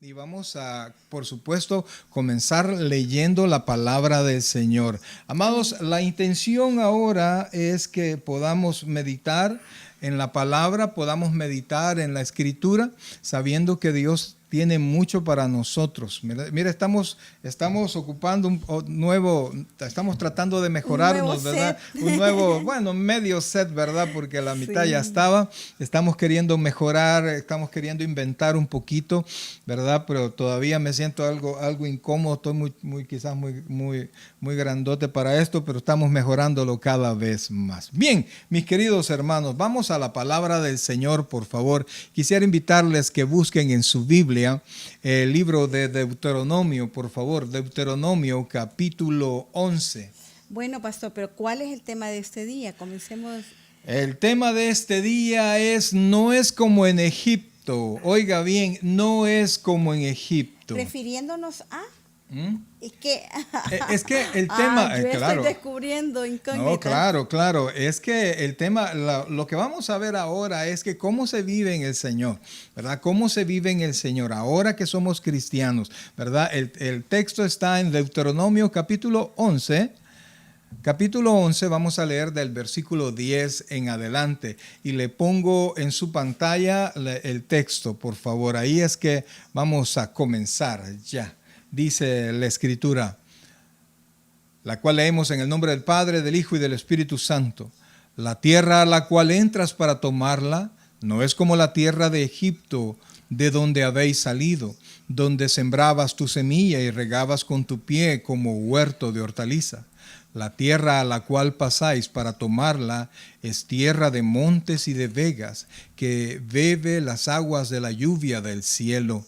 Y vamos a, por supuesto, comenzar leyendo la palabra del Señor. Amados, Amén. la intención ahora es que podamos meditar en la palabra, podamos meditar en la escritura, sabiendo que Dios tiene mucho para nosotros. Mira, estamos ocupando estamos tratando de Un nuevo mejorarnos, ¿verdad? set. Un nuevo, bueno, medio set, ¿verdad? Porque la mitad ya Sí, estaba. Estamos queriendo mejorar, estamos queriendo inventar un poquito, ¿verdad? Pero todavía me siento algo incómodo, estoy quizás muy grandote para esto, pero estamos mejorándolo cada vez más. Bien, mis queridos hermanos, vamos a la palabra del Señor, por favor. Quisiera invitarles que busquen en su Biblia el libro de Deuteronomio, por favor, Deuteronomio capítulo 11. bueno, pastor, pero ¿cuál es el tema de este día? Comencemos. El tema de este día no es como en Egipto. Oiga bien, no es como en Egipto. Refiriéndonos a. ¿Mm? Es que. Es que el tema, Yo estoy claro, descubriendo no, incógnitas. claro, es que el tema, lo que vamos a ver ahora es que cómo se vive en el Señor, ¿verdad? Cómo se vive en el Señor ahora que somos cristianos, ¿verdad? El texto está en Deuteronomio capítulo 11. Capítulo 11, vamos a leer del versículo 10 en adelante y le pongo en su pantalla el texto, por favor. Ahí es que vamos a comenzar ya. Dice la Escritura, la cual leemos en el nombre del Padre, del Hijo y del Espíritu Santo. La tierra a la cual entras para tomarla no es como la tierra de Egipto, de donde habéis salido, donde sembrabas tu semilla y regabas con tu pie como huerto de hortaliza. La tierra a la cual pasáis para tomarla es tierra de montes y de vegas, que bebe las aguas de la lluvia del cielo.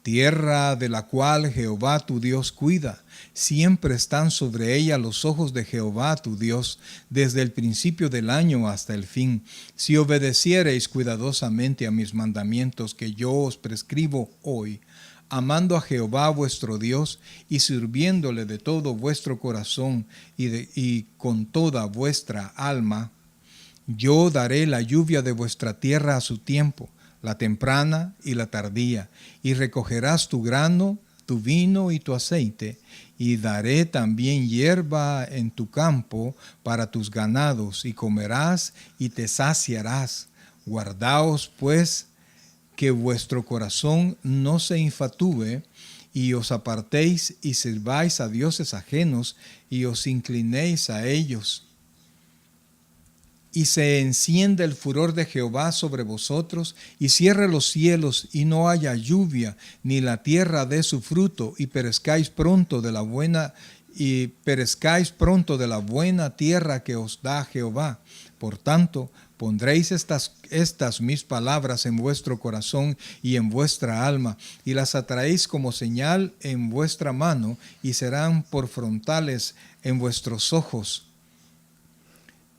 Tierra de la cual Jehová tu Dios cuida. Siempre están sobre ella los ojos de Jehová tu Dios, desde el principio del año hasta el fin. Si obedeciereis cuidadosamente a mis mandamientos que yo os prescribo hoy, amando a Jehová vuestro Dios y sirviéndole de todo vuestro corazón y con toda vuestra alma, yo daré la lluvia de vuestra tierra a su tiempo, la temprana y la tardía, y recogerás tu grano, tu vino y tu aceite, y daré también hierba en tu campo para tus ganados, y comerás y te saciarás. Guardaos, pues, que vuestro corazón no se infatúe, y os apartéis y sirváis a dioses ajenos, y os inclinéis a ellos. Y se encienda el furor de Jehová sobre vosotros, y cierre los cielos, y no haya lluvia, ni la tierra dé su fruto, y perezcáis pronto de la buena tierra que os da Jehová. Por tanto, pondréis estas mis palabras en vuestro corazón y en vuestra alma, y las atraéis como señal en vuestra mano, y serán por frontales en vuestros ojos.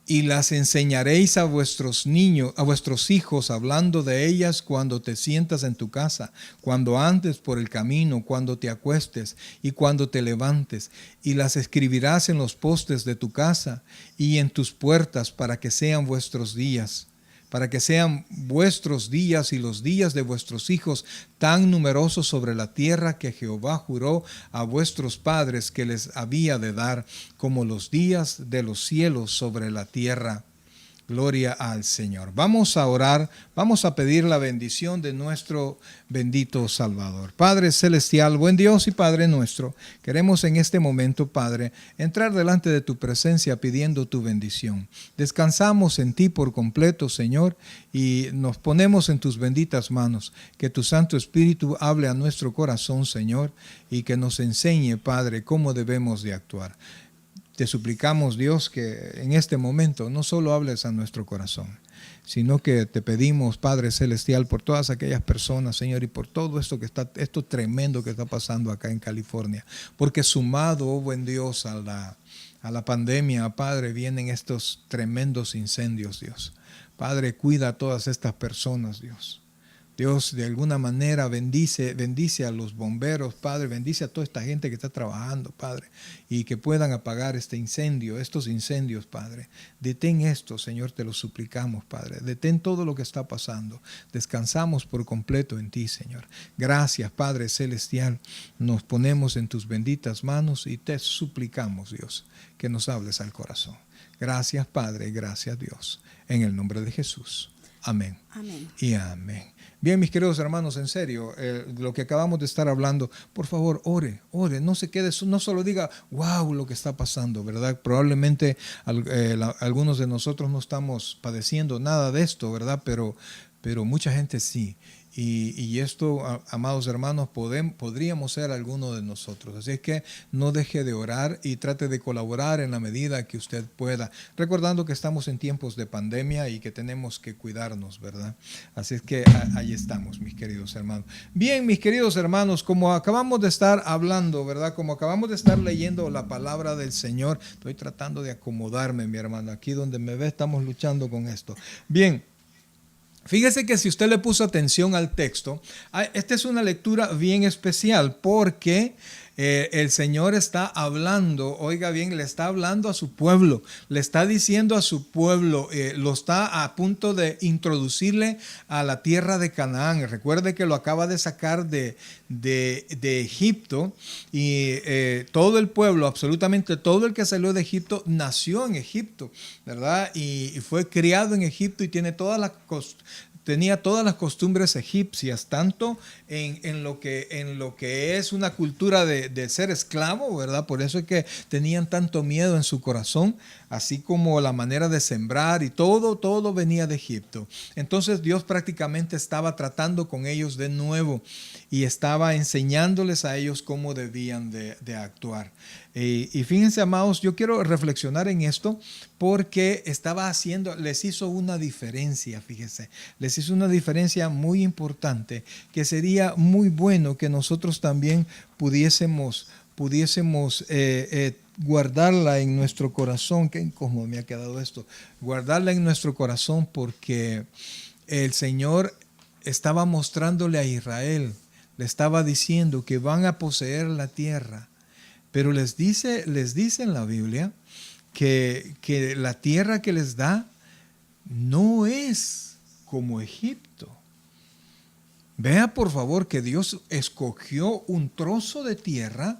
Y las enseñaréis a vuestros niños, a vuestros hijos, hablando de ellas cuando te sientas en tu casa, cuando andes por el camino, cuando te acuestes y cuando te levantes. Y las escribirás en los postes de tu casa y en tus puertas para que sean vuestros días y los días de vuestros hijos tan numerosos sobre la tierra que Jehová juró a vuestros padres que les había de dar, como los días de los cielos sobre la tierra. Gloria al Señor. Vamos a orar, vamos a pedir la bendición de nuestro bendito Salvador. Padre Celestial, buen Dios y Padre nuestro, queremos en este momento, Padre, entrar delante de tu presencia pidiendo tu bendición. Descansamos en ti por completo, Señor, y nos ponemos en tus benditas manos. Que tu Santo Espíritu hable a nuestro corazón, Señor, y que nos enseñe, Padre, cómo debemos de actuar. Te suplicamos, Dios, que en este momento no solo hables a nuestro corazón, sino que te pedimos, Padre Celestial, por todas aquellas personas, Señor, y por todo esto tremendo que está pasando acá en California. Porque sumado, oh buen Dios, a la pandemia, Padre, vienen estos tremendos incendios, Dios. Padre, cuida a todas estas personas, Dios. Dios, de alguna manera bendice a los bomberos, Padre, bendice a toda esta gente que está trabajando, Padre, y que puedan apagar estos incendios, Padre. Detén esto, Señor, te lo suplicamos, Padre. Detén todo lo que está pasando. Descansamos por completo en ti, Señor. Gracias, Padre Celestial. Nos ponemos en tus benditas manos y te suplicamos, Dios, que nos hables al corazón. Gracias, Padre, gracias, Dios. En el nombre de Jesús. Amén. Amén. Y amén. Bien, mis queridos hermanos, en serio, lo que acabamos de estar hablando, por favor, ore, no se quede, no solo diga, wow, lo que está pasando, ¿verdad? Probablemente algunos de nosotros no estamos padeciendo nada de esto, ¿verdad? Pero mucha gente sí. Y esto, amados hermanos, podríamos ser algunos de nosotros. Así es que no deje de orar y trate de colaborar en la medida que usted pueda. Recordando que estamos en tiempos de pandemia y que tenemos que cuidarnos, ¿verdad? Así es que ahí estamos, mis queridos hermanos. Bien, mis queridos hermanos, como acabamos de estar hablando, ¿verdad? Como acabamos de estar leyendo la palabra del Señor, estoy tratando de acomodarme, mi hermano. Aquí donde me ve estamos luchando con esto. Bien. Fíjese que si usted le puso atención al texto, esta es una lectura bien especial porque el Señor está hablando, oiga bien, le está hablando a su pueblo, le está diciendo a su pueblo, lo está a punto de introducirle a la tierra de Canaán. Recuerde que lo acaba de sacar de Egipto y todo el pueblo, absolutamente todo el que salió de Egipto, nació en Egipto, ¿verdad? Y fue criado en Egipto y tenía todas las costumbres egipcias, tanto en lo que es una cultura de ser esclavo, ¿verdad? Por eso es que tenían tanto miedo en su corazón, así como la manera de sembrar y todo venía de Egipto. Entonces Dios prácticamente estaba tratando con ellos de nuevo y estaba enseñándoles a ellos cómo debían de actuar. Y fíjense, amados, yo quiero reflexionar en esto porque les hizo una diferencia, fíjense, les hizo una diferencia muy importante que sería muy bueno que nosotros también pudiésemos guardarla en nuestro corazón. Qué incómodo me ha quedado esto. Guardarla en nuestro corazón porque el Señor estaba mostrándole a Israel, le estaba diciendo que van a poseer la tierra. Pero les dice en la Biblia que la tierra que les da no es como Egipto. Vea por favor que Dios escogió un trozo de tierra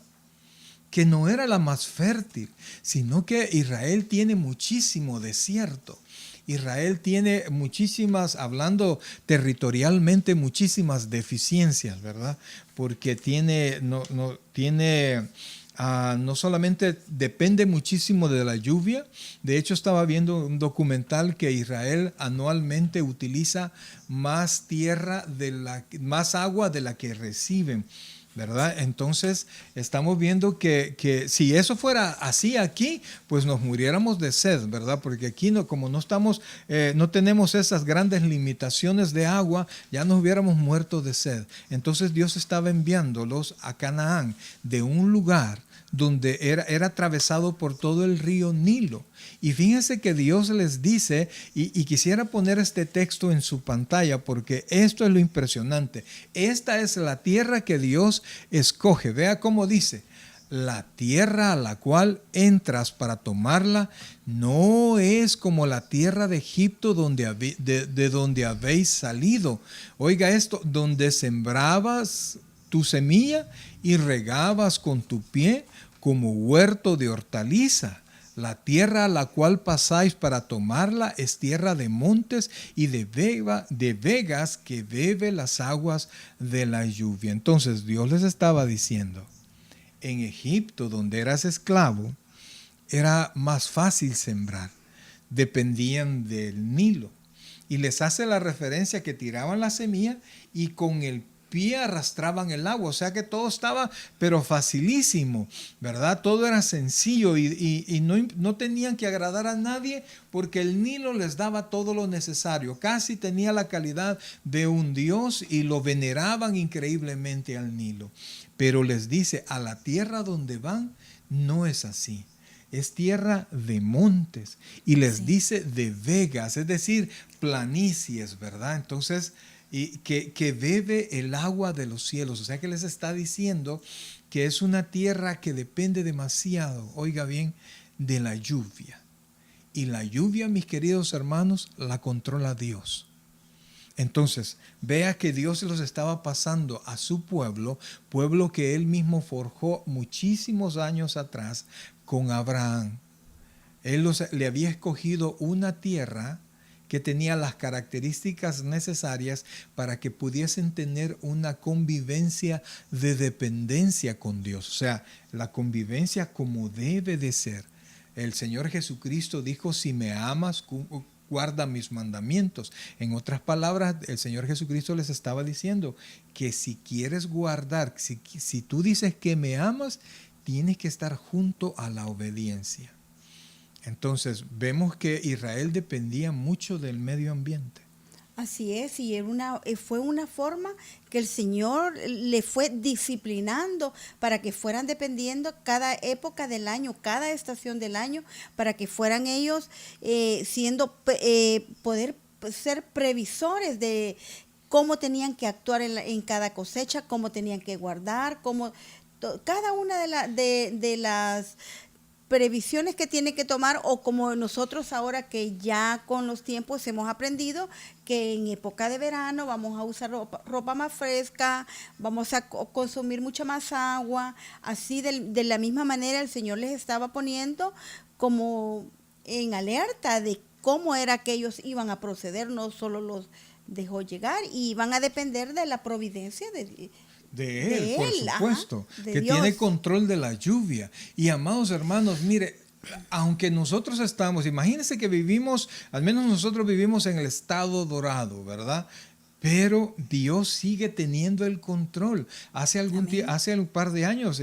que no era la más fértil, sino que Israel tiene muchísimo desierto. Israel tiene hablando territorialmente, muchísimas deficiencias, ¿verdad? Porque no solamente depende muchísimo de la lluvia. De hecho, estaba viendo un documental que Israel anualmente utiliza más más agua de la que reciben, ¿verdad? Entonces estamos viendo que si eso fuera así aquí, pues nos muriéramos de sed, ¿verdad? Porque aquí como no tenemos esas grandes limitaciones de agua, ya nos hubiéramos muerto de sed. Entonces Dios estaba enviándolos a Canaán, de un lugar donde era atravesado por todo el río Nilo. Y fíjense que Dios les dice, y quisiera poner este texto en su pantalla porque esto es lo impresionante. Esta es la tierra que Dios escoge. Vea cómo dice: la tierra a la cual entras para tomarla no es como la tierra de Egipto de donde habéis salido. Oiga esto: donde sembrabas tu semilla y regabas con tu pie como huerto de hortaliza. La tierra a la cual pasáis para tomarla es tierra de montes y de vegas que bebe las aguas de la lluvia. Entonces Dios les estaba diciendo: en Egipto, donde eras esclavo, era más fácil sembrar. Dependían del Nilo. Y les hace la referencia que tiraban la semilla y con el pie arrastraban el agua, o sea que todo estaba pero facilísimo, ¿verdad? Todo era sencillo y no tenían que agradar a nadie porque el Nilo les daba todo lo necesario, casi tenía la calidad de un dios y lo veneraban increíblemente al Nilo. Pero les dice: a la tierra donde van no es así. Es tierra de montes y les dice de vegas, es decir, planicies, ¿verdad? Entonces y que bebe el agua de los cielos. O sea que les está diciendo que es una tierra que depende demasiado, oiga bien, de la lluvia. Y la lluvia, mis queridos hermanos, la controla Dios. Entonces, vea que Dios los estaba pasando a su pueblo, pueblo que él mismo forjó muchísimos años atrás con Abraham. Él le había escogido una tierra que tenía las características necesarias para que pudiesen tener una convivencia de dependencia con Dios. O sea, la convivencia como debe de ser. El Señor Jesucristo dijo, si me amas, guarda mis mandamientos. En otras palabras, el Señor Jesucristo les estaba diciendo que si quieres guardar, si tú dices que me amas, tienes que estar junto a la obediencia. Entonces, vemos que Israel dependía mucho del medio ambiente. Así es, y fue una forma que el Señor le fue disciplinando para que fueran dependiendo cada época del año, cada estación del año, para que fueran ellos poder ser previsores de cómo tenían que actuar en cada cosecha, cómo tenían que guardar, cada una de las previsiones que tiene que tomar, o como nosotros ahora que ya con los tiempos hemos aprendido que en época de verano vamos a usar ropa más fresca, vamos a consumir mucha más agua. Así de la misma manera el Señor les estaba poniendo como en alerta de cómo era que ellos iban a proceder, no solo los dejó llegar y iban a depender de la providencia de él, por supuesto, que Dios. Tiene control de la lluvia. Y amados hermanos, mire, aunque nosotros imagínense que vivimos, al menos nosotros vivimos en el estado dorado, ¿verdad? Pero Dios sigue teniendo el control. Hace un par de años,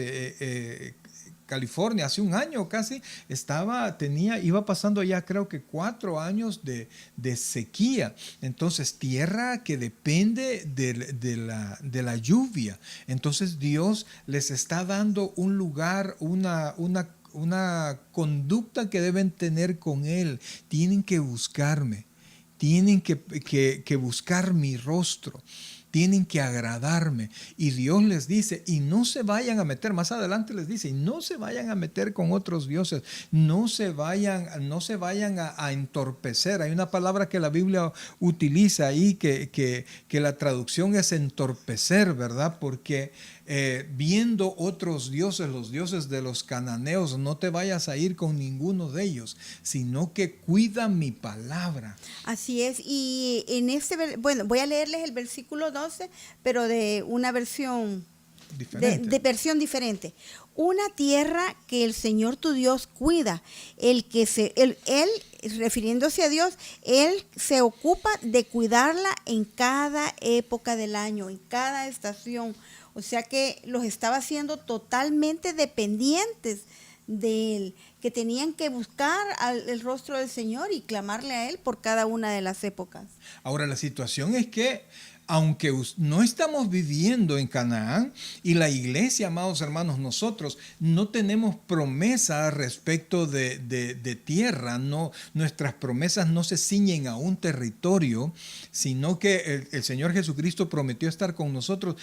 California, hace un año casi, iba pasando ya creo que 4 años de sequía. Entonces, tierra que depende de la lluvia. Entonces, Dios les está dando un lugar, una conducta que deben tener con Él. Tienen que buscarme, tienen que buscar mi rostro. Tienen que agradarme. Y Dios les dice, y no se vayan a meter, más adelante les dice, y no se vayan a meter con otros dioses, no se vayan a entorpecer. Hay una palabra que la Biblia utiliza ahí que la traducción es entorpecer, ¿verdad? Porque viendo otros dioses, los dioses de los cananeos, no te vayas a ir con ninguno de ellos, sino que cuida mi palabra. Así es, y voy a leerles el versículo 12, pero de una versión diferente. Una tierra que el Señor tu Dios cuida, él, refiriéndose a Dios, Él se ocupa de cuidarla en cada época del año, en cada estación. O sea que los estaba haciendo totalmente dependientes de Él, que tenían que buscar el rostro del Señor y clamarle a Él por cada una de las épocas. Ahora, la situación es que aunque no estamos viviendo en Canaán, y la iglesia, amados hermanos, nosotros no tenemos promesa respecto de tierra, no, nuestras promesas no se ciñen a un territorio, sino que el Señor Jesucristo prometió estar con nosotros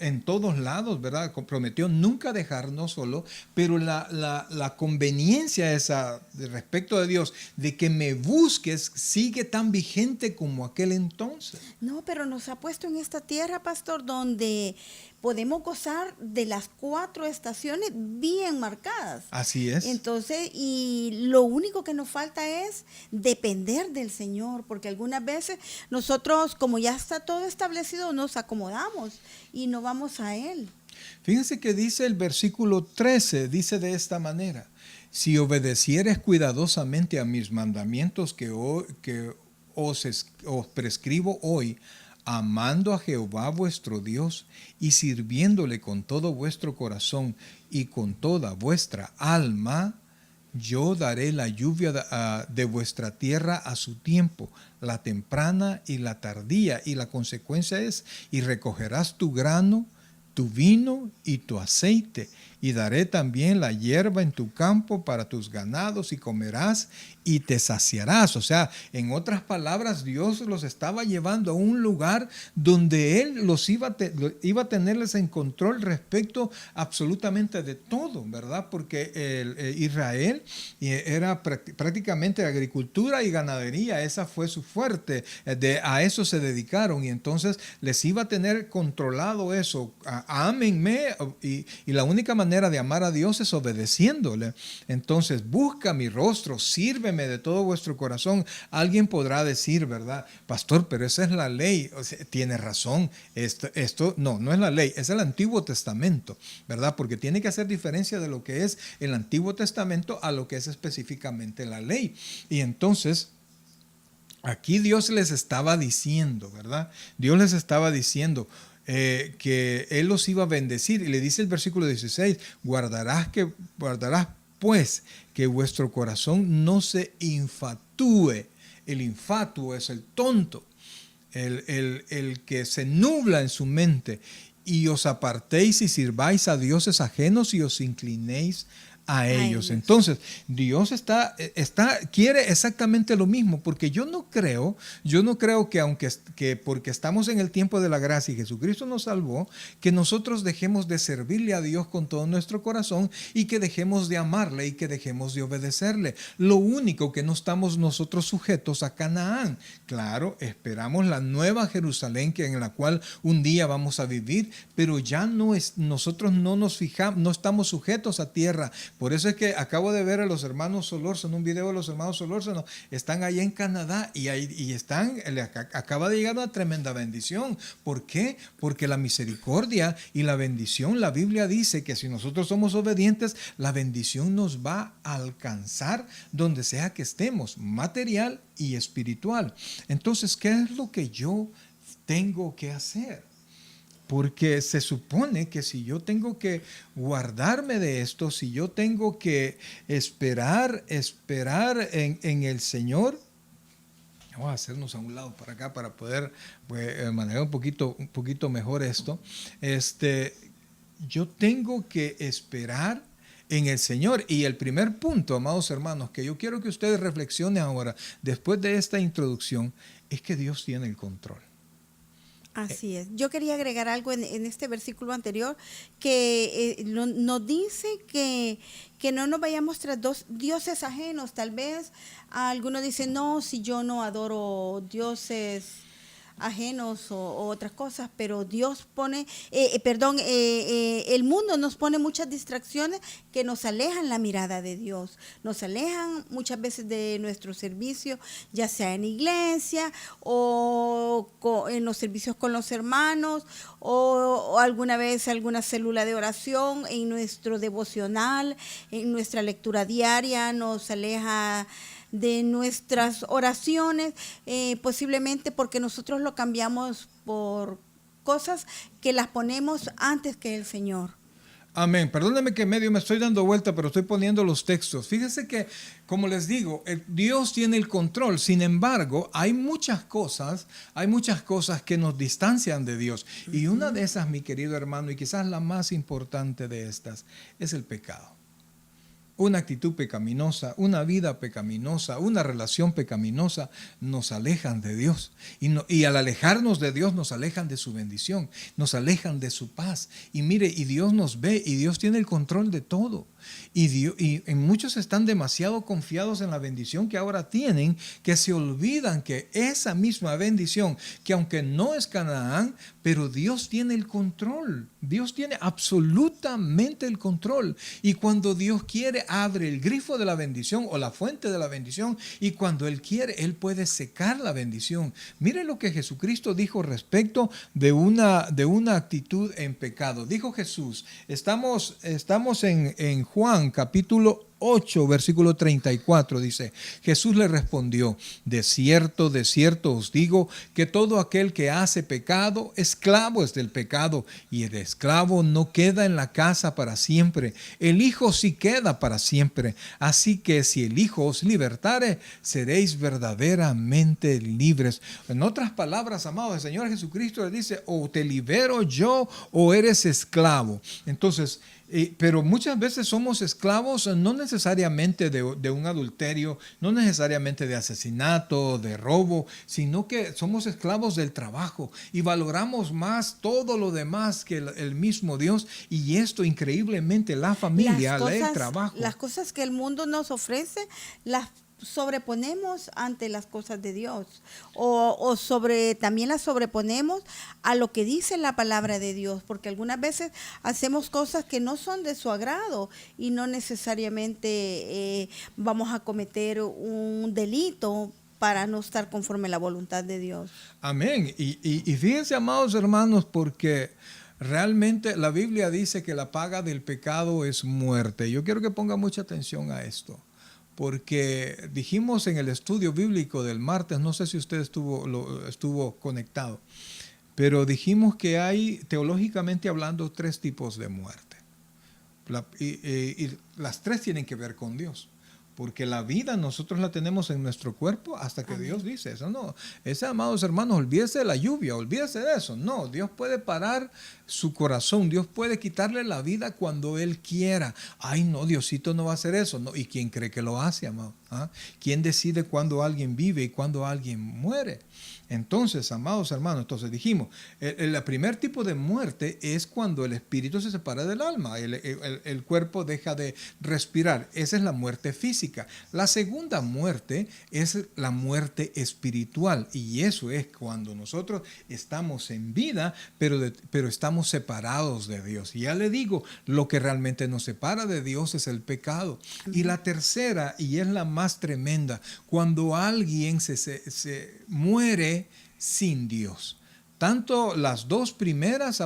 en todos lados, ¿verdad? Prometió nunca dejarnos solo, pero la conveniencia esa respecto de Dios, de que me busques, sigue tan vigente como aquel entonces. No, pero nos ha puesto en esta tierra, pastor, donde podemos gozar de las 4 estaciones bien marcadas. Así es. Entonces, y lo único que nos falta es depender del Señor, porque algunas veces nosotros, como ya está todo establecido, nos acomodamos y no vamos a Él. Fíjense que dice el versículo 13, dice de esta manera: si obedecieres cuidadosamente a mis mandamientos que os prescribo hoy, amando a Jehová vuestro Dios y sirviéndole con todo vuestro corazón y con toda vuestra alma, yo daré la lluvia de vuestra tierra a su tiempo, la temprana y la tardía, y la consecuencia es, y recogerás tu grano, tu vino y tu aceite, y daré también la hierba en tu campo para tus ganados y comerás y te saciarás. O sea, en otras palabras, Dios los estaba llevando a un lugar donde Él los iba a tenerles en control respecto absolutamente de todo, ¿verdad? Porque Israel era prácticamente agricultura y ganadería, esa fue su fuerte, a eso se dedicaron y entonces les iba a tener controlado eso. Ámenme y la única manera de amar a Dios es obedeciéndole. Entonces, busca mi rostro, sírveme de todo vuestro corazón. Alguien podrá decir, ¿verdad? Pastor, pero esa es la ley. O sea, tiene razón. Esto no es la ley, es el Antiguo Testamento, ¿verdad? Porque tiene que hacer diferencia de lo que es el Antiguo Testamento a lo que es específicamente la ley. Y entonces, aquí Dios les estaba diciendo, ¿verdad? Dios les estaba diciendo que Él los iba a bendecir. Y le dice el versículo 16, guardarás pues que vuestro corazón no se infatúe. El infatuo es el tonto, el que se nubla en su mente, y os apartéis y sirváis a dioses ajenos y os inclinéis a ellos. Entonces, Dios quiere exactamente lo mismo, porque yo no creo que porque estamos en el tiempo de la gracia y Jesucristo nos salvó, que nosotros dejemos de servirle a Dios con todo nuestro corazón y que dejemos de amarle y que dejemos de obedecerle. Lo único que no estamos nosotros sujetos a Canaán. Claro, esperamos la nueva Jerusalén en la cual un día vamos a vivir, pero ya nosotros no nos fijamos, no estamos sujetos a tierra. Por eso es que acabo de ver a los hermanos Solórzano, un video de los hermanos Solórzano, están allá en Canadá y acaba de llegar una tremenda bendición. ¿Por qué? Porque la misericordia y la bendición, la Biblia dice que si nosotros somos obedientes, la bendición nos va a alcanzar donde sea que estemos, material y espiritual. Entonces, ¿qué es lo que yo tengo que hacer? Porque se supone que si yo tengo que guardarme de esto, si yo tengo que esperar en el Señor, vamos a hacernos a un lado para acá para poder manejar un poquito mejor esto. Yo tengo que esperar en el Señor. Y el primer punto, amados hermanos, que yo quiero que ustedes reflexionen ahora, después de esta introducción, es que Dios tiene el control. Así es. Yo quería agregar algo en este versículo anterior que nos dice que no nos vayamos tras dioses ajenos. Tal vez algunos dicen, no, si yo no adoro dioses ajenos o otras cosas, pero Dios pone, el mundo nos pone muchas distracciones que nos alejan la mirada de Dios, nos alejan muchas veces de nuestro servicio, ya sea en iglesia o en los servicios con los hermanos o alguna vez alguna célula de oración, en nuestro devocional, en nuestra lectura diaria, nos aleja de nuestras oraciones, posiblemente porque nosotros lo cambiamos por cosas que las ponemos antes que el Señor. Amén. Perdónenme que medio me estoy dando vuelta, pero estoy poniendo los textos. Fíjense que, como les digo, Dios tiene el control. Sin embargo, hay muchas cosas que nos distancian de Dios. Y una de esas, mi querido hermano, y quizás la más importante de estas, es el pecado. Una actitud pecaminosa, una vida pecaminosa, una relación pecaminosa nos alejan de Dios. Y al alejarnos de Dios nos alejan de su bendición, nos alejan de su paz. Y mire, y Dios nos ve y Dios tiene el control de todo. Y muchos están demasiado confiados en la bendición que ahora tienen, que se olvidan que esa misma bendición, que aunque no es Canaán, pero Dios tiene el control. Dios tiene absolutamente el control. Y cuando Dios quiere, abre el grifo de la bendición o la fuente de la bendición. Y cuando Él quiere, Él puede secar la bendición. Mire lo que Jesucristo dijo respecto de una actitud en pecado. Dijo Jesús, estamos en Juan capítulo 8, versículo 34, dice, Jesús le respondió, de cierto os digo, que todo aquel que hace pecado, esclavo es del pecado, y el esclavo no queda en la casa para siempre, el Hijo sí queda para siempre. Así que si el Hijo os libertare, seréis verdaderamente libres. En otras palabras, amados, el Señor Jesucristo le dice, o te libero yo, o eres esclavo. Entonces, Pero muchas veces somos esclavos no necesariamente de un adulterio, no necesariamente de asesinato, de robo, sino que somos esclavos del trabajo y valoramos más todo lo demás que el mismo Dios, y esto increíblemente la familia, el trabajo. Las cosas que el mundo nos ofrece, las sobreponemos ante las cosas de Dios, o también las sobreponemos a lo que dice la palabra de Dios, porque algunas veces hacemos cosas que no son de su agrado y no necesariamente vamos a cometer un delito para no estar conforme a la voluntad de Dios. Amén. Y fíjense, amados hermanos, porque realmente la Biblia dice que la paga del pecado es muerte. Yo quiero que ponga mucha atención a esto, porque dijimos en el estudio bíblico del martes, no sé si usted estuvo conectado, pero dijimos que hay, teológicamente hablando, 3 tipos de muerte. Y las 3 tienen que ver con Dios. Porque la vida nosotros la tenemos en nuestro cuerpo hasta que Dios dice eso. No, amados hermanos, olvídese de la lluvia, olvídese de eso. No, Dios puede parar su corazón, Dios puede quitarle la vida cuando Él quiera. Ay, no, Diosito no va a hacer eso. No. ¿Y quién cree que lo hace, amado? ¿Ah? ¿Quién decide cuándo alguien vive y cuándo alguien muere? Entonces, amados hermanos, dijimos, el primer tipo de muerte es cuando el espíritu se separa del alma, el cuerpo deja de respirar. Esa es la muerte física. La segunda muerte es la muerte espiritual, y eso es cuando nosotros estamos en vida, pero estamos separados de Dios. Y ya le digo, lo que realmente nos separa de Dios es el pecado. Y la tercera, y es la más tremenda, cuando alguien se muere sin Dios. Tanto las 2 primeras,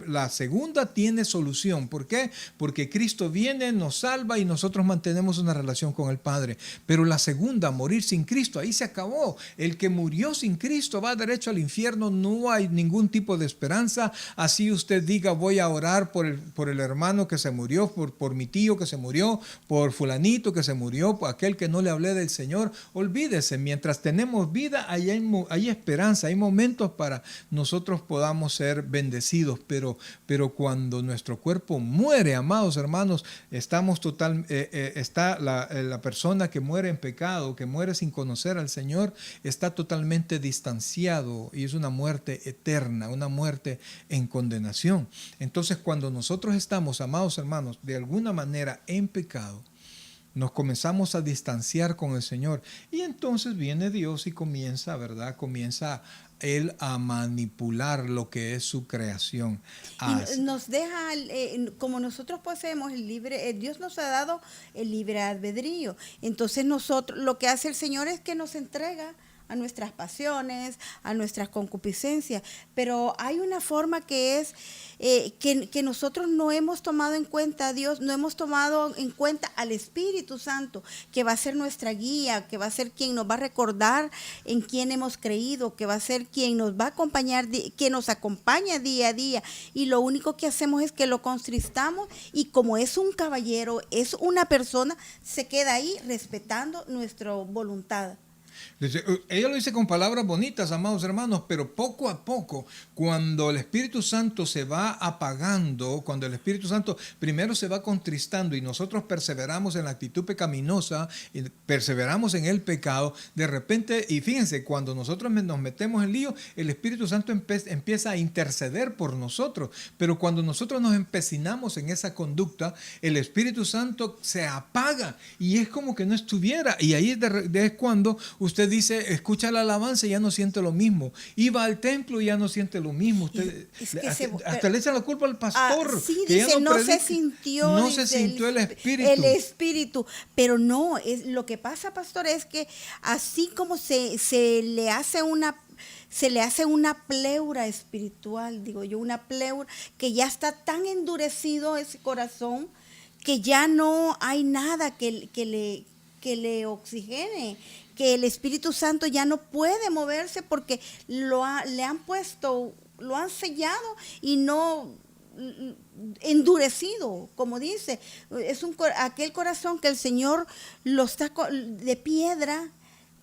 la segunda tiene solución. ¿Por qué? Porque Cristo viene, nos salva y nosotros mantenemos una relación con el Padre. Pero la segunda, morir sin Cristo, ahí se acabó. El que murió sin Cristo va derecho al infierno, no hay ningún tipo de esperanza. Así usted diga, voy a orar por el hermano que se murió, por mi tío que se murió, por fulanito que se murió, por aquel que no le hablé del Señor. Olvídese, mientras tenemos vida, hay esperanza, hay momentos para nosotros podamos ser bendecidos, pero cuando nuestro cuerpo muere, amados hermanos, está la persona que muere en pecado, que muere sin conocer al Señor, está totalmente distanciado, y es una muerte eterna, una muerte en condenación. Entonces, cuando nosotros estamos, amados hermanos, de alguna manera en pecado, nos comenzamos a distanciar con el Señor, y entonces viene Dios y comienza Él a manipular lo que es su creación. Y nos deja, como nosotros poseemos el libre, Dios nos ha dado el libre albedrío. Entonces nosotros, lo que hace el Señor es que nos entrega a nuestras pasiones, a nuestras concupiscencias, pero hay una forma que es que nosotros no hemos tomado en cuenta a Dios, no hemos tomado en cuenta al Espíritu Santo, que va a ser nuestra guía, que va a ser quien nos va a recordar en quién hemos creído, que va a ser quien nos va a acompañar, que nos acompaña día a día, y lo único que hacemos es que lo contristamos, y como es un caballero, es una persona, se queda ahí respetando nuestra voluntad. Ella lo dice con palabras bonitas, amados hermanos, pero poco a poco, cuando el Espíritu Santo se va apagando, cuando el Espíritu Santo primero se va contristando y nosotros perseveramos en la actitud pecaminosa, y perseveramos en el pecado, de repente, y fíjense, cuando nosotros nos metemos en lío, el Espíritu Santo empieza a interceder por nosotros, pero cuando nosotros nos empecinamos en esa conducta, el Espíritu Santo se apaga y es como que no estuviera, y ahí es cuando usted dice, escucha la alabanza y ya no siente lo mismo. Iba al templo y ya no siente lo mismo. Usted, hasta le echa la culpa al pastor. Sí, que dice, no se sintió el espíritu. El espíritu. Pero no, lo que pasa, pastor, es que así como se le hace una pleura espiritual, digo yo, una pleura que ya está tan endurecido ese corazón que ya no hay nada que le oxigene, que el Espíritu Santo ya no puede moverse porque lo han sellado y no endurecido, como dice, es aquel corazón que el Señor lo está de piedra,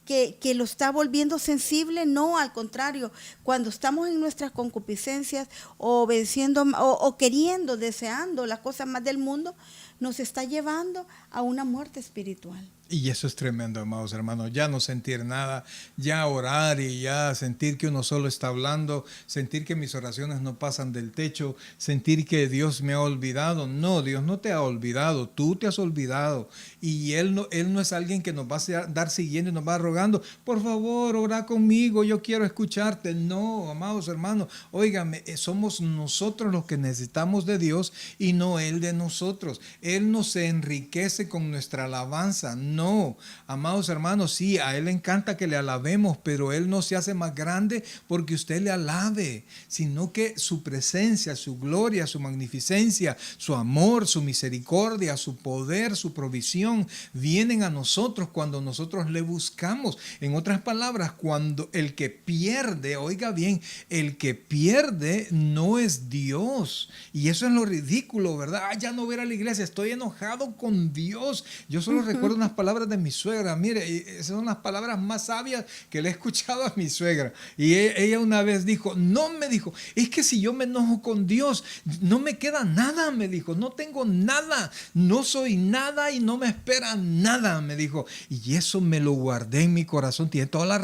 que lo está volviendo sensible. No, al contrario, cuando estamos en nuestras concupiscencias, obedeciendo o queriendo, deseando las cosas más del mundo, nos está llevando a una muerte espiritual. Y eso es tremendo, amados hermanos, ya no sentir nada, ya orar y ya sentir que uno solo está hablando, sentir que mis oraciones no pasan del techo, sentir que Dios me ha olvidado. No, Dios no te ha olvidado, tú te has olvidado. Y Él no es alguien que nos va a dar siguiendo y nos va rogando, por favor, ora conmigo, yo quiero escucharte. No, amados hermanos, óigame, somos nosotros los que necesitamos de Dios y no Él de nosotros. Él no se enriquece con nuestra alabanza. No, amados hermanos, sí, a Él le encanta que le alabemos, pero Él no se hace más grande porque usted le alabe, sino que su presencia, su gloria, su magnificencia, su amor, su misericordia, su poder, su provisión, vienen a nosotros cuando nosotros le buscamos. En otras palabras, cuando el que pierde, oiga bien, el que pierde no es Dios. Y eso es lo ridículo, ¿verdad? Ya no voy a ir a la iglesia, estoy enojado con Dios. Yo solo recuerdo unas palabras de mi suegra. Mire, esas son las palabras más sabias que le he escuchado a mi suegra. Y ella una vez dijo, no, me dijo, es que si yo me enojo con Dios, no me queda nada, me dijo, no tengo nada, no soy nada y no me espera nada, me dijo. Y eso me lo guardé en mi corazón. Tiene toda la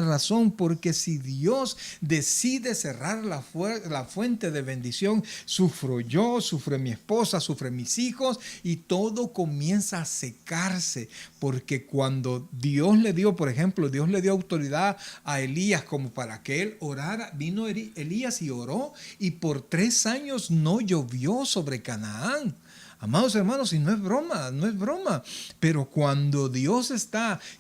razón, porque si Dios decide cerrar la fuente de bendición, sufro yo, sufre mi esposa, sufre mis hijos y todo comienza a secarse, porque cuando Dios le dio, por ejemplo, Dios le dio autoridad a Elías como para que él orara, vino Elías y oró y por 3 años no llovió sobre Canaán. Amados hermanos, y no es broma, pero cuando Dios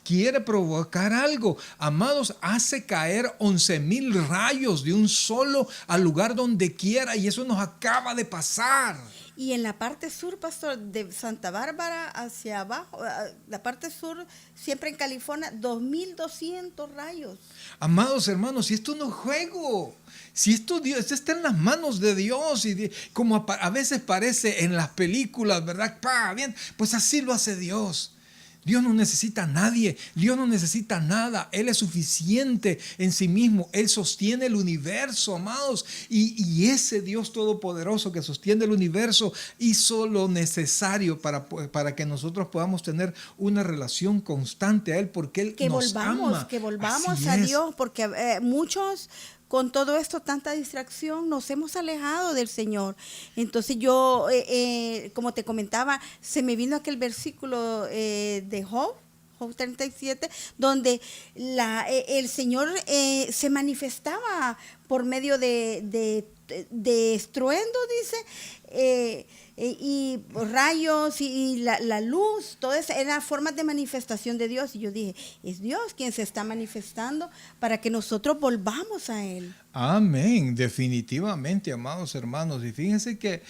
quiere provocar algo, amados, hace caer 11,000 rayos de un solo al lugar donde quiera, y eso nos acaba de pasar. Y en la parte sur, pastor, de Santa Bárbara hacia abajo, la parte sur, siempre en California, 2,200 rayos. Amados hermanos, si esto no es juego, si esto está en las manos de Dios, y como a veces parece en las películas, ¿verdad? Bien, pues así lo hace Dios. Dios no necesita a nadie, Dios no necesita nada, Él es suficiente en sí mismo, Él sostiene el universo, amados, y ese Dios todopoderoso que sostiene el universo hizo lo necesario para que nosotros podamos tener una relación constante a Él, porque Él nos ama. Que volvamos a Dios, porque muchos, con todo esto, tanta distracción, nos hemos alejado del Señor. Entonces yo, como te comentaba, se me vino aquel versículo de Job 37, donde el Señor se manifestaba por medio de estruendo, dice, y rayos y la luz, todas eran formas de manifestación de Dios. Y yo dije, es Dios quien se está manifestando para que nosotros volvamos a Él. Amén, definitivamente, amados hermanos. Y fíjense que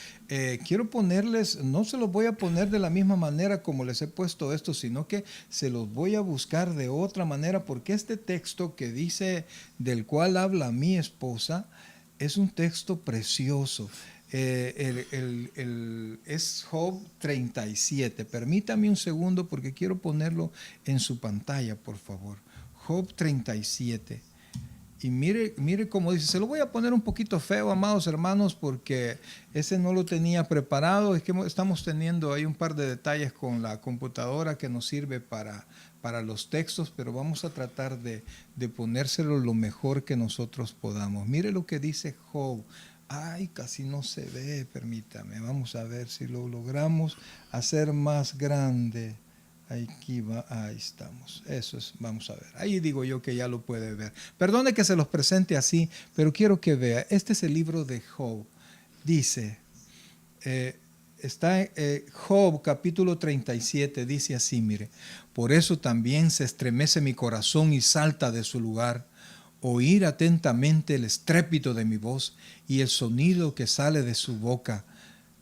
quiero ponerles, no se los voy a poner de la misma manera como les he puesto esto, sino que se los voy a buscar de otra manera, porque este texto que dice, del cual habla mi esposa, es un texto precioso. Es Job 37. Permítame un segundo porque quiero ponerlo en su pantalla, por favor. Job 37. Y mire cómo dice. Se lo voy a poner un poquito feo, amados hermanos, porque ese no lo tenía preparado. Es que estamos teniendo ahí un par de detalles con la computadora que nos sirve para los textos, pero vamos a tratar de ponérselo lo mejor que nosotros podamos. Mire lo que dice Job. Ay, casi no se ve, permítame. Vamos a ver si lo logramos hacer más grande. Aquí va, ahí estamos. Eso es, vamos a ver. Ahí digo yo que ya lo puede ver. Perdone que se los presente así, pero quiero que vea. Este es el libro de Job. Dice, Job capítulo 37, dice así, mire. Por eso también se estremece mi corazón y salta de su lugar. Oír atentamente el estrépito de mi voz y el sonido que sale de su boca.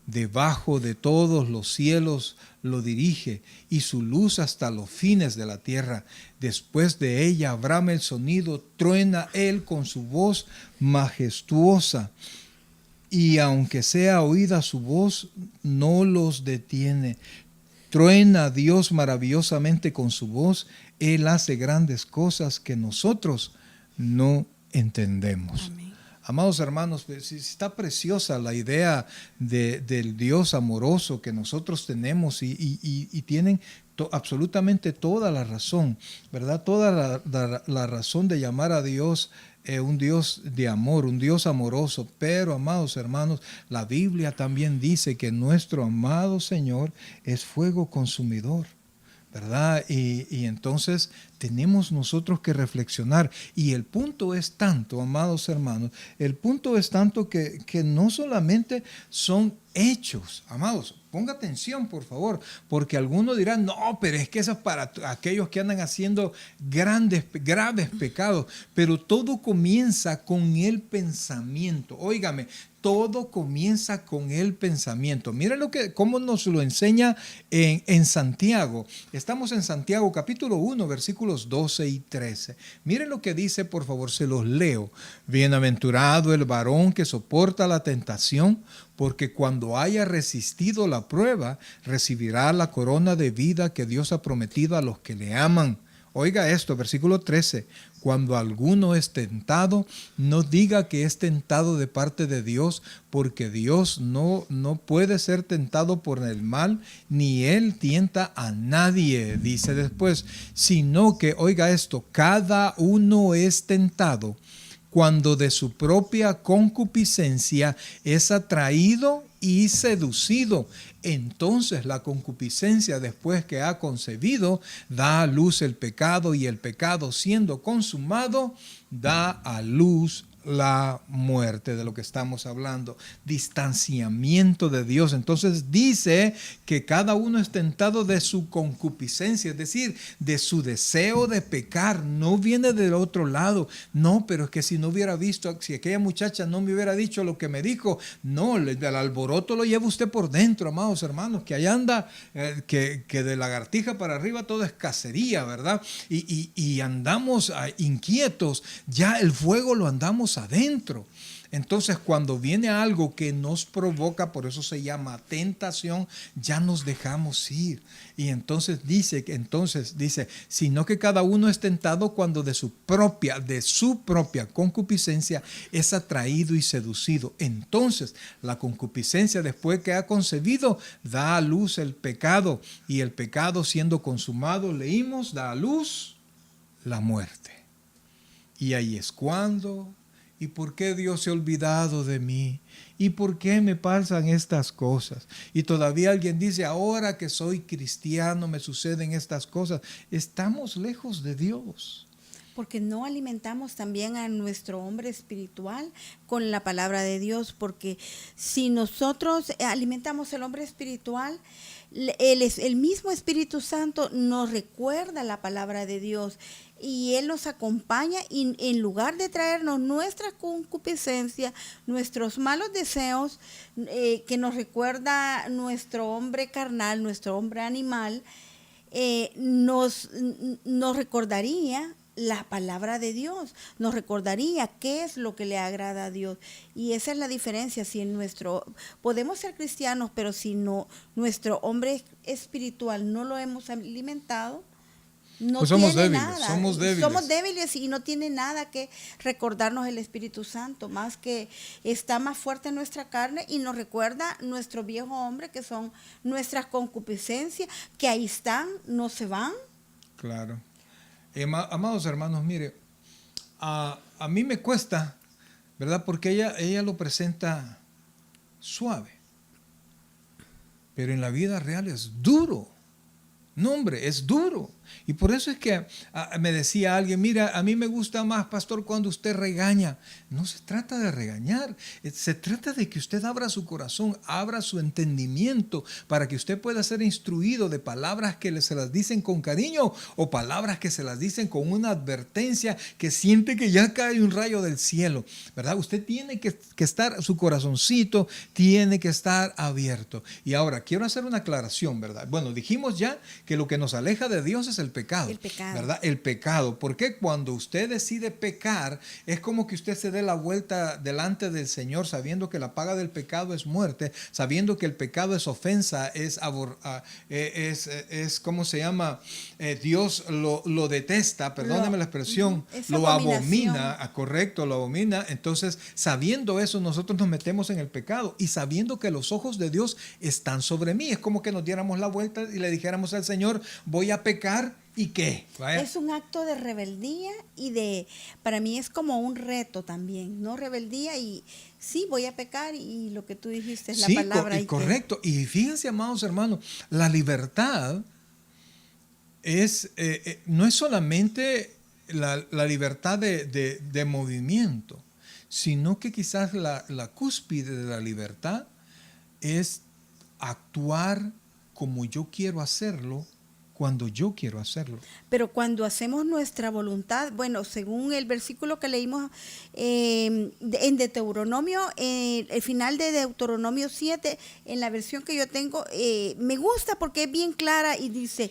Debajo de todos los cielos lo dirige y su luz hasta los fines de la tierra. Después de ella brama el sonido, truena él con su voz majestuosa. Y aunque sea oída su voz, no los detiene. Truena Dios maravillosamente con su voz, Él hace grandes cosas que nosotros no entendemos. Amén. Amados hermanos, pues, está preciosa la idea del Dios amoroso que nosotros tenemos y tienen absolutamente toda la razón, ¿verdad? Toda la razón de llamar a Dios un Dios de amor, un Dios amoroso. Pero, amados hermanos, la Biblia también dice que nuestro amado Señor es fuego consumidor, ¿verdad? Y entonces tenemos nosotros que reflexionar. Y el punto es tanto, amados hermanos, el punto es tanto que no solamente son hechos, amados. Ponga atención, por favor, porque algunos dirán, no, pero es que eso es para aquellos que andan haciendo graves pecados. Pero todo comienza con el pensamiento. Óigame, todo comienza con el pensamiento. Miren cómo nos lo enseña en Santiago. Estamos en Santiago capítulo 1, versículos 12 y 13. Miren lo que dice, por favor, se los leo. Bienaventurado el varón que soporta la tentación, porque cuando haya resistido la prueba, recibirá la corona de vida que Dios ha prometido a los que le aman. Oiga esto, versículo 13. Cuando alguno es tentado, no diga que es tentado de parte de Dios, porque Dios no puede ser tentado por el mal, ni Él tienta a nadie, dice después, sino que, oiga esto, cada uno es tentado cuando de su propia concupiscencia es atraído y seducido. Entonces la concupiscencia, después que ha concebido, da a luz el pecado, y el pecado, siendo consumado, da a luz la muerte. De lo que estamos hablando, distanciamiento de Dios. Entonces dice que cada uno es tentado de su concupiscencia, es decir, de su deseo de pecar. No viene del otro lado. No, pero es que si no hubiera visto, si aquella muchacha no me hubiera dicho lo que me dijo, no, el alboroto lo lleva usted por dentro, amados hermanos, que allá anda, que de lagartija para arriba todo es cacería, ¿verdad? Y andamos inquietos, ya el fuego lo andamos adentro. Entonces, cuando viene algo que nos provoca, por eso se llama tentación, ya nos dejamos ir. Y entonces dice, sino que cada uno es tentado cuando de su propia concupiscencia es atraído y seducido. Entonces, la concupiscencia, después que ha concebido, da a luz el pecado, y el pecado, siendo consumado, leímos, da a luz la muerte. Y ahí es cuando... ¿Y por qué Dios se ha olvidado de mí? ¿Y por qué me pasan estas cosas? Y todavía alguien dice, ahora que soy cristiano me suceden estas cosas. Estamos lejos de Dios. Porque no alimentamos también a nuestro hombre espiritual con la palabra de Dios. Porque si nosotros alimentamos el hombre espiritual, el mismo Espíritu Santo nos recuerda la palabra de Dios. Y Él nos acompaña, y en lugar de traernos nuestra concupiscencia, nuestros malos deseos, que nos recuerda nuestro hombre carnal, nuestro hombre animal, nos recordaría la palabra de Dios, nos recordaría qué es lo que le agrada a Dios. Y esa es la diferencia. Si podemos ser cristianos, pero si no, nuestro hombre espiritual no lo hemos alimentado, no pues somos tiene débiles, nada. somos débiles y no tiene nada que recordarnos el Espíritu Santo, más que está más fuerte en nuestra carne y nos recuerda nuestro viejo hombre, que son nuestras concupiscencias, que ahí están, no se van. Claro. Amados hermanos, mire, a mí me cuesta, ¿verdad? Porque ella lo presenta suave, pero en la vida real es duro. No, hombre, es duro. Y por eso es que me decía alguien, mira, a mí me gusta más, pastor, cuando usted regaña. No se trata de regañar, se trata de que usted abra su corazón, abra su entendimiento, para que usted pueda ser instruido de palabras que se las dicen con cariño, o palabras que se las dicen con una advertencia que siente que ya cae un rayo del cielo, ¿verdad? Usted tiene que estar, su corazoncito tiene que estar abierto. Y ahora, quiero hacer una aclaración, ¿verdad? Bueno, dijimos ya que lo que nos aleja de Dios es el pecado. El pecado. ¿Verdad? El pecado. Porque cuando usted decide pecar, es como que usted se dé la vuelta delante del Señor, sabiendo que la paga del pecado es muerte, sabiendo que el pecado es ofensa, es ¿cómo se llama? Dios lo detesta, perdóneme la expresión, lo abomina, correcto, lo abomina. Entonces, sabiendo eso, nosotros nos metemos en el pecado y sabiendo que los ojos de Dios están sobre mí. Es como que nos diéramos la vuelta y le dijéramos al Señor, voy a pecar. ¿Y qué? Vaya. Es un acto de rebeldía para mí es como un reto también, ¿no? Rebeldía y sí, voy a pecar y lo que tú dijiste es sí, la palabra. Correcto. Y fíjense, amados hermanos, la libertad no es solamente la libertad de movimiento, sino que quizás la cúspide de la libertad es actuar como yo quiero hacerlo, cuando yo quiero hacerlo. Pero cuando hacemos nuestra voluntad, bueno, según el versículo que leímos en Deuteronomio, el final de Deuteronomio 7, en la versión que yo tengo, me gusta porque es bien clara y dice,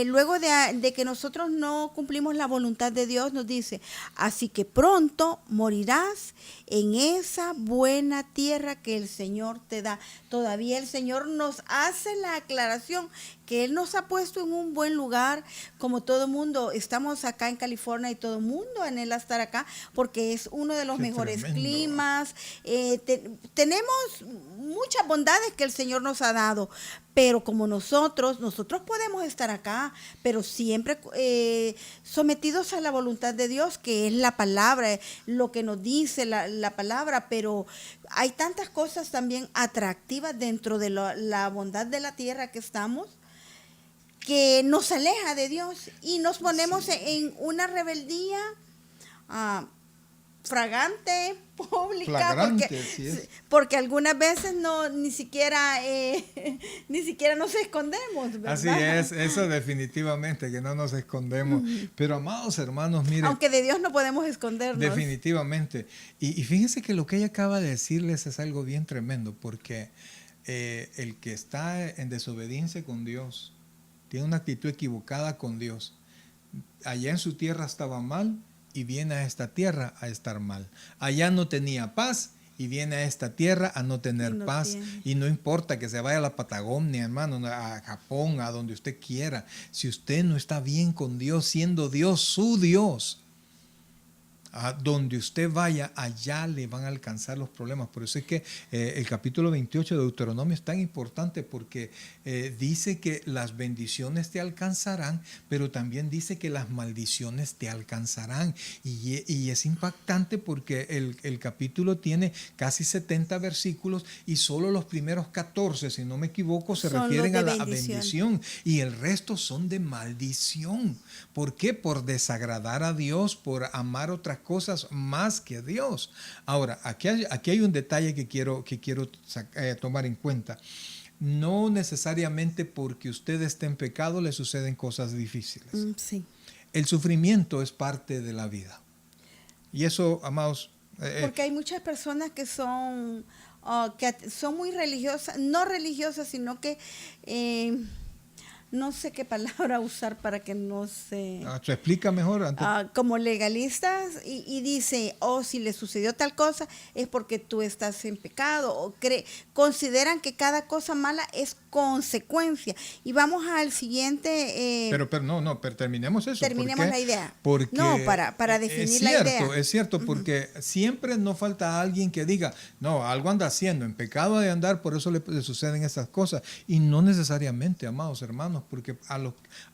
luego de que nosotros no cumplimos la voluntad de Dios, nos dice, así que pronto morirás en esa buena tierra que el Señor te da. Todavía el Señor nos hace la aclaración que Él nos ha puesto en un buen lugar, como todo mundo. Estamos acá en California y todo el mundo anhela estar acá porque es uno de los mejores climas. Tenemos muchas bondades que el Señor nos ha dado, pero como nosotros podemos estar acá, pero siempre sometidos a la voluntad de Dios, que es la palabra, lo que nos dice la palabra, pero hay tantas cosas también atractivas dentro de la bondad de la tierra que estamos, que nos aleja de Dios y nos ponemos en una rebeldía flagrante, pública, porque algunas veces ni siquiera nos escondemos, ¿verdad? Así es, eso definitivamente, que no nos escondemos. Pero amados hermanos, miren, aunque de Dios no podemos escondernos. Definitivamente. Y fíjense que lo que ella acaba de decirles es algo bien tremendo, porque el que está en desobediencia con Dios, tiene una actitud equivocada con Dios. Allá en su tierra estaba mal y viene a esta tierra a estar mal. Allá no tenía paz y viene a esta tierra a no tener paz. Y no importa que se vaya a la Patagonia, hermano, a Japón, a donde usted quiera. Si usted no está bien con Dios, siendo Dios su Dios, a donde usted vaya, allá le van a alcanzar los problemas. Por eso es que el capítulo 28 de Deuteronomio es tan importante, porque dice que las bendiciones te alcanzarán, pero también dice que las maldiciones te alcanzarán. Y es impactante porque el capítulo tiene casi 70 versículos y solo los primeros 14, si no me equivoco, se refieren a la bendición. Y el resto son de maldición. ¿Por qué? Por desagradar a Dios, por amar otras cosas más que a Dios. Ahora, aquí hay un detalle que quiero tomar en cuenta. No necesariamente porque usted esté en pecado le suceden cosas difíciles. Sí. El sufrimiento es parte de la vida. Y eso, amados... porque hay muchas personas que son muy religiosas, no religiosas, sino que... no sé qué palabra usar para que no se... ¿Se explica mejor? Como legalistas y dice, si le sucedió tal cosa es porque tú estás en pecado, o consideran que cada cosa mala es consecuencia. Y vamos al siguiente... pero terminemos eso. Terminemos la idea. Porque no, para definir la idea. Es cierto, porque siempre no falta alguien que diga, no, algo anda haciendo, en pecado de andar, por eso le suceden estas cosas. Y no necesariamente, amados hermanos, porque a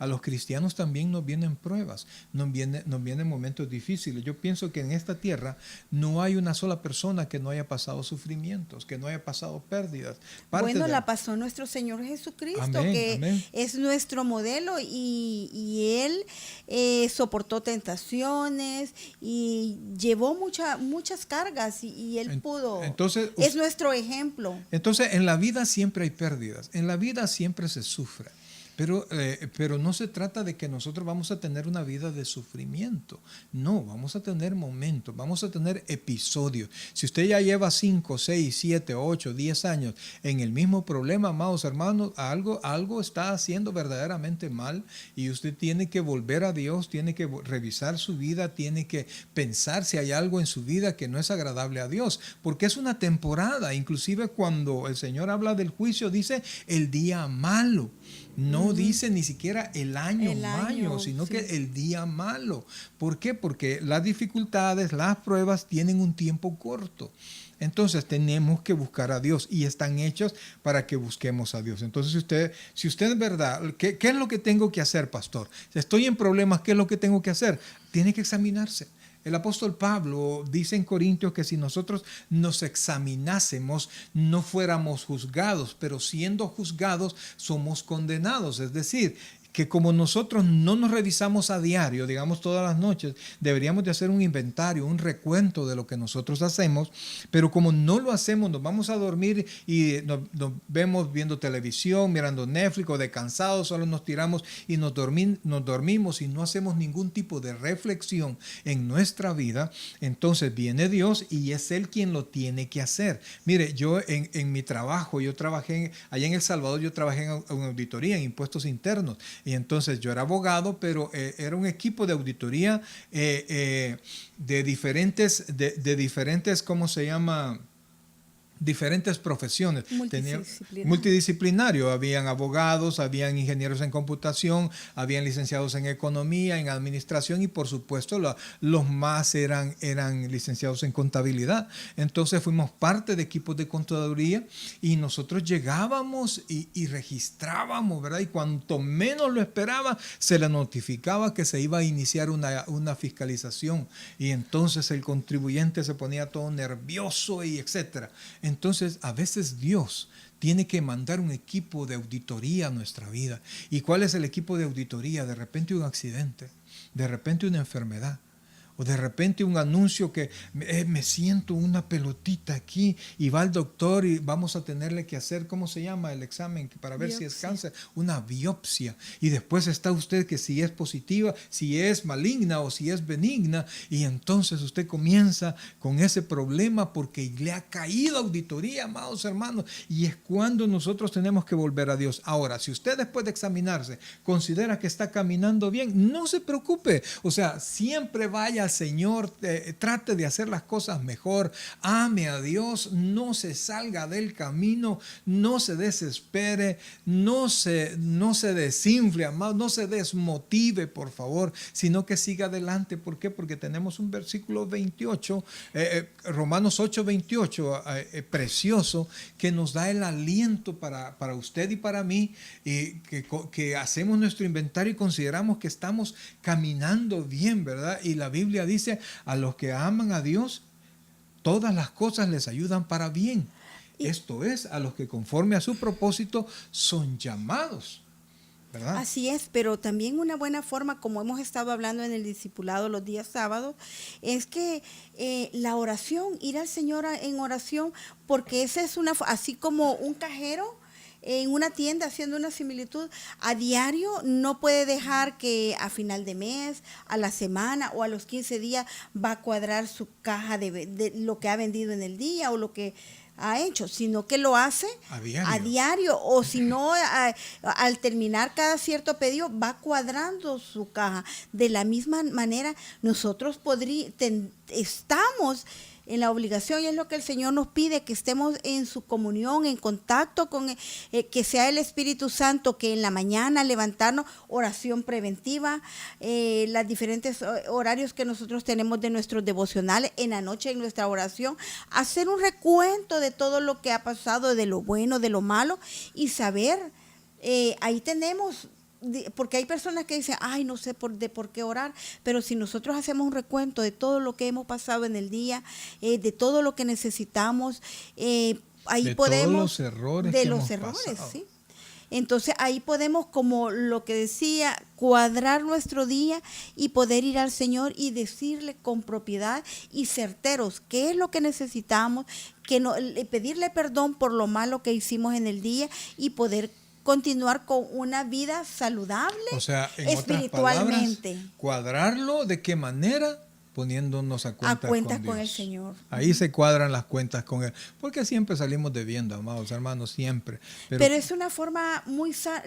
los cristianos también nos vienen pruebas, nos vienen momentos difíciles. Yo pienso que en esta tierra no hay una sola persona que no haya pasado sufrimientos, que no haya pasado pérdidas. La pasó nuestro Señor Jesucristo, amén. Es nuestro modelo y Él soportó tentaciones y llevó muchas cargas y Él pudo. Entonces, es nuestro ejemplo. Entonces, en la vida siempre hay pérdidas, en la vida siempre se sufre. Pero no se trata de que nosotros vamos a tener una vida de sufrimiento. No, vamos a tener momentos, vamos a tener episodios. Si usted ya lleva 5, 6, 7, 8, 10 años en el mismo problema, amados hermanos, algo está haciendo verdaderamente mal y usted tiene que volver a Dios, tiene que revisar su vida, tiene que pensar si hay algo en su vida que no es agradable a Dios, porque es una temporada. Inclusive cuando el Señor habla del juicio, dice el día malo. No dice ni siquiera el año malo, sino sí. que el día malo. ¿Por qué? Porque las dificultades, las pruebas tienen un tiempo corto. Entonces tenemos que buscar a Dios y están hechos para que busquemos a Dios. Entonces si usted es verdad, ¿qué es lo que tengo que hacer, pastor? Si estoy en problemas, ¿qué es lo que tengo que hacer? Tiene que examinarse. El apóstol Pablo dice en Corintios que si nosotros nos examinásemos, no fuéramos juzgados, pero siendo juzgados somos condenados. Es decir, que como nosotros no nos revisamos a diario, digamos todas las noches, deberíamos de hacer un inventario, un recuento de lo que nosotros hacemos, pero como no lo hacemos, nos vamos a dormir y nos vemos viendo televisión, mirando Netflix o de cansados, solo nos tiramos y nos dormimos y no hacemos ningún tipo de reflexión en nuestra vida. Entonces viene Dios y es Él quien lo tiene que hacer. Mire, yo en mi trabajo, yo trabajé allá en El Salvador, yo trabajé en auditoría, en impuestos internos. Y entonces yo era abogado, pero era un equipo de auditoría de diferentes, ¿cómo se llama? Diferentes profesiones. Multidisciplinario. Habían abogados, habían ingenieros en computación, habían licenciados en economía, en administración y por supuesto los más eran licenciados en contabilidad. Entonces fuimos parte de equipos de contaduría y nosotros llegábamos y registrábamos, ¿verdad? Y cuanto menos lo esperaba, se le notificaba que se iba a iniciar una fiscalización y entonces el contribuyente se ponía todo nervioso y etcétera. Entonces, a veces Dios tiene que mandar un equipo de auditoría a nuestra vida. ¿Y cuál es el equipo de auditoría? De repente un accidente, de repente una enfermedad, o de repente un anuncio que me siento una pelotita aquí y va al doctor y vamos a tenerle que hacer, ¿cómo se llama? El examen para ver si es cáncer, una biopsia. Y después está usted que si es positiva, si es maligna o si es benigna. Y entonces usted comienza con ese problema porque le ha caído auditoría, amados hermanos. Y es cuando nosotros tenemos que volver a Dios. Ahora, si usted después de examinarse considera que está caminando bien, no se preocupe. O sea, siempre vaya al Señor, trate de hacer las cosas mejor, ame a Dios, no se salga del camino, no se desespere, no se desinfle, amado, no se desmotive, por favor, sino que siga adelante. ¿Por qué? Porque tenemos un versículo 28, Romanos 8, 28, precioso, que nos da el aliento para usted y para mí, que hacemos nuestro inventario y consideramos que estamos caminando bien, ¿verdad? Y la Biblia dice, a los que aman a Dios, todas las cosas les ayudan para bien. Esto es, a los que conforme a su propósito son llamados, ¿verdad? Así es, pero también una buena forma, como hemos estado hablando en el discipulado los días sábados, es que la oración, ir al Señor en oración, porque esa es así como un cajero en una tienda, haciendo una similitud, a diario no puede dejar que a final de mes, a la semana o a los 15 días va a cuadrar su caja de lo que ha vendido en el día o lo que ha hecho, sino que lo hace a diario, o si no, al terminar cada cierto pedido va cuadrando su caja. De la misma manera, nosotros estamos en la obligación, y es lo que el Señor nos pide, que estemos en su comunión, en contacto con que sea el Espíritu Santo, que en la mañana levantarnos, oración preventiva, los diferentes horarios que nosotros tenemos de nuestros devocionales, en la noche en nuestra oración, hacer un recuento de todo lo que ha pasado, de lo bueno, de lo malo, y saber, ahí tenemos, porque hay personas que dicen, ay, no sé por qué orar, pero si nosotros hacemos un recuento de todo lo que hemos pasado en el día, de todo lo que necesitamos, ahí de podemos, todos los errores de que los hemos errores, pasado. ¿sí? Entonces ahí podemos, como lo que decía, cuadrar nuestro día y poder ir al Señor y decirle con propiedad y certeros qué es lo que necesitamos, pedirle perdón por lo malo que hicimos en el día y poder continuar con una vida saludable O sea, en otras palabras, espiritualmente. cuadrarlo de qué manera, poniéndonos a cuentas con El Dios. Señor. Ahí se cuadran las cuentas con Él. Porque siempre salimos debiendo, amados hermanos, siempre. Pero es una forma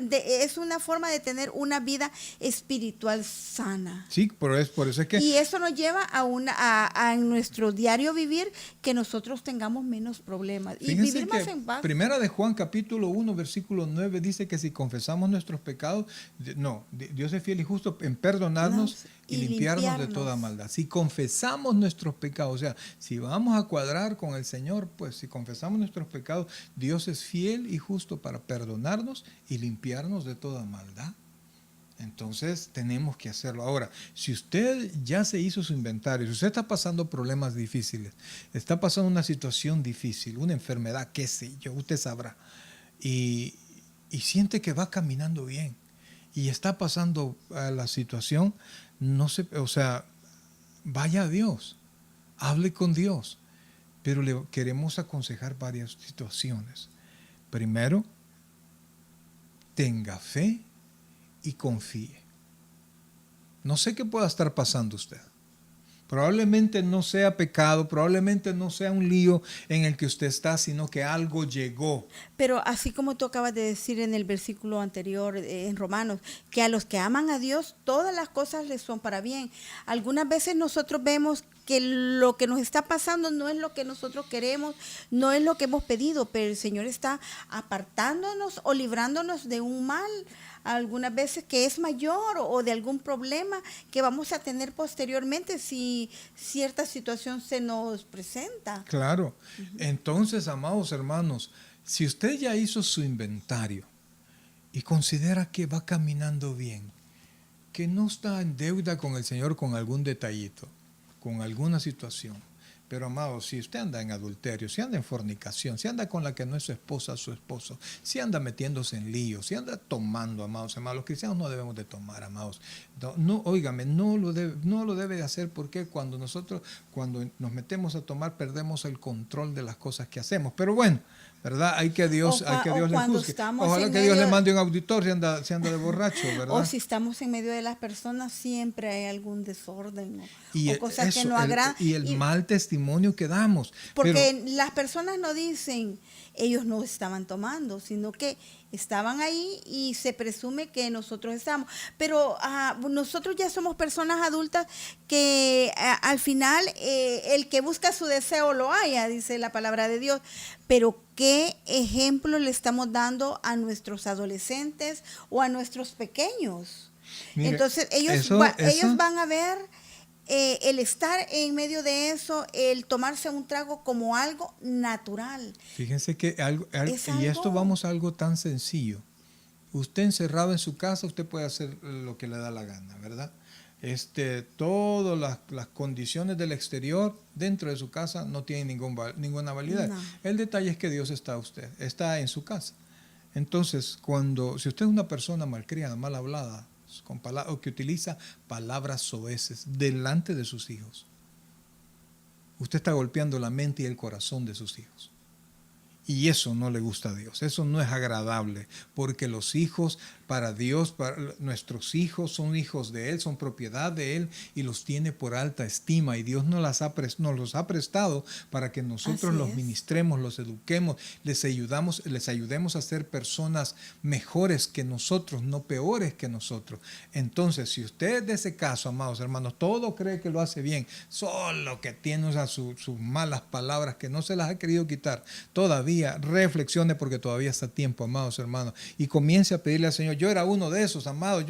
es una forma de tener una vida espiritual sana. Sí, por eso es que Y eso nos lleva a en nuestro diario vivir que nosotros tengamos menos problemas y fíjense vivir más que en paz. Primera de Juan capítulo 1 versículo 9 dice que si confesamos nuestros pecados, Dios es fiel y justo en perdonarnos y limpiarnos de toda maldad. Si confesamos nuestros pecados, o sea, si vamos a cuadrar con el Señor, pues si confesamos nuestros pecados, Dios es fiel y justo para perdonarnos y limpiarnos de toda maldad. Entonces tenemos que hacerlo. Ahora, si usted ya se hizo su inventario, si usted está pasando problemas difíciles, está pasando una situación difícil, una enfermedad, qué sé yo, usted sabrá, y siente que va caminando bien y está pasando la situación, vaya a Dios, hable con Dios, pero le queremos aconsejar varias situaciones. Primero, tenga fe y confíe. No sé qué pueda estar pasando usted. Probablemente no sea pecado, probablemente no sea un lío en el que usted está, sino que algo llegó. Pero así como tú acabas de decir en el versículo anterior en Romanos, que a los que aman a Dios, todas las cosas les son para bien. Algunas veces nosotros vemos que lo que nos está pasando no es lo que nosotros queremos, no es lo que hemos pedido, pero el Señor está apartándonos o librándonos de un mal, algunas veces que es mayor o de algún problema que vamos a tener posteriormente si cierta situación se nos presenta. Claro. Entonces, amados hermanos, si usted ya hizo su inventario y considera que va caminando bien, que no está en deuda con el Señor con algún detallito, con alguna situación. Pero, amados, si usted anda en adulterio, si anda en fornicación, si anda con la que no es su esposa, su esposo, si anda metiéndose en líos, si anda tomando, amados, los cristianos no debemos de tomar, amados. Óigame, no lo debe de hacer porque cuando nos metemos a tomar, perdemos el control de las cosas que hacemos. Pero bueno, ¿verdad? Hay que Dios le juzgue. Ojalá que Dios le mande un auditor si anda de borracho, ¿verdad? O si estamos en medio de las personas, siempre hay algún desorden o cosas que no agradan. Y el mal testimonio que damos. Porque las personas no dicen, ellos no estaban tomando, sino que estaban ahí y se presume que nosotros estamos. Pero nosotros ya somos personas adultas que al final el que busca su deseo lo haya, dice la palabra de Dios. Pero ¿qué ejemplo le estamos dando a nuestros adolescentes o a nuestros pequeños? Mire, entonces ellos van a ver el estar en medio de eso, el tomarse un trago como algo natural. Fíjense que esto vamos a algo tan sencillo. Usted encerrado en su casa, usted puede hacer lo que le da la gana, ¿verdad? Todas las condiciones del exterior dentro de su casa no tienen ninguna validez. No. El detalle es que Dios está en su casa. Entonces, si usted es una persona malcriada, mal hablada, o que utiliza palabras soeces delante de sus hijos, usted está golpeando la mente y el corazón de sus hijos. Y eso no le gusta a Dios, eso no es agradable, porque los hijos, para Dios, nuestros hijos son hijos de Él, son propiedad de Él y los tiene por alta estima, y Dios nos los ha prestado para que nosotros los ministremos, los eduquemos, les ayudemos a ser personas mejores que nosotros, no peores que nosotros. Entonces, si usted es de ese caso, amados hermanos, todo cree que lo hace bien, solo que tiene sus malas palabras que no se las ha querido quitar, todavía reflexione, porque todavía está a tiempo, amados hermanos, y comience a pedirle al Señor. Yo era uno de esos, amados,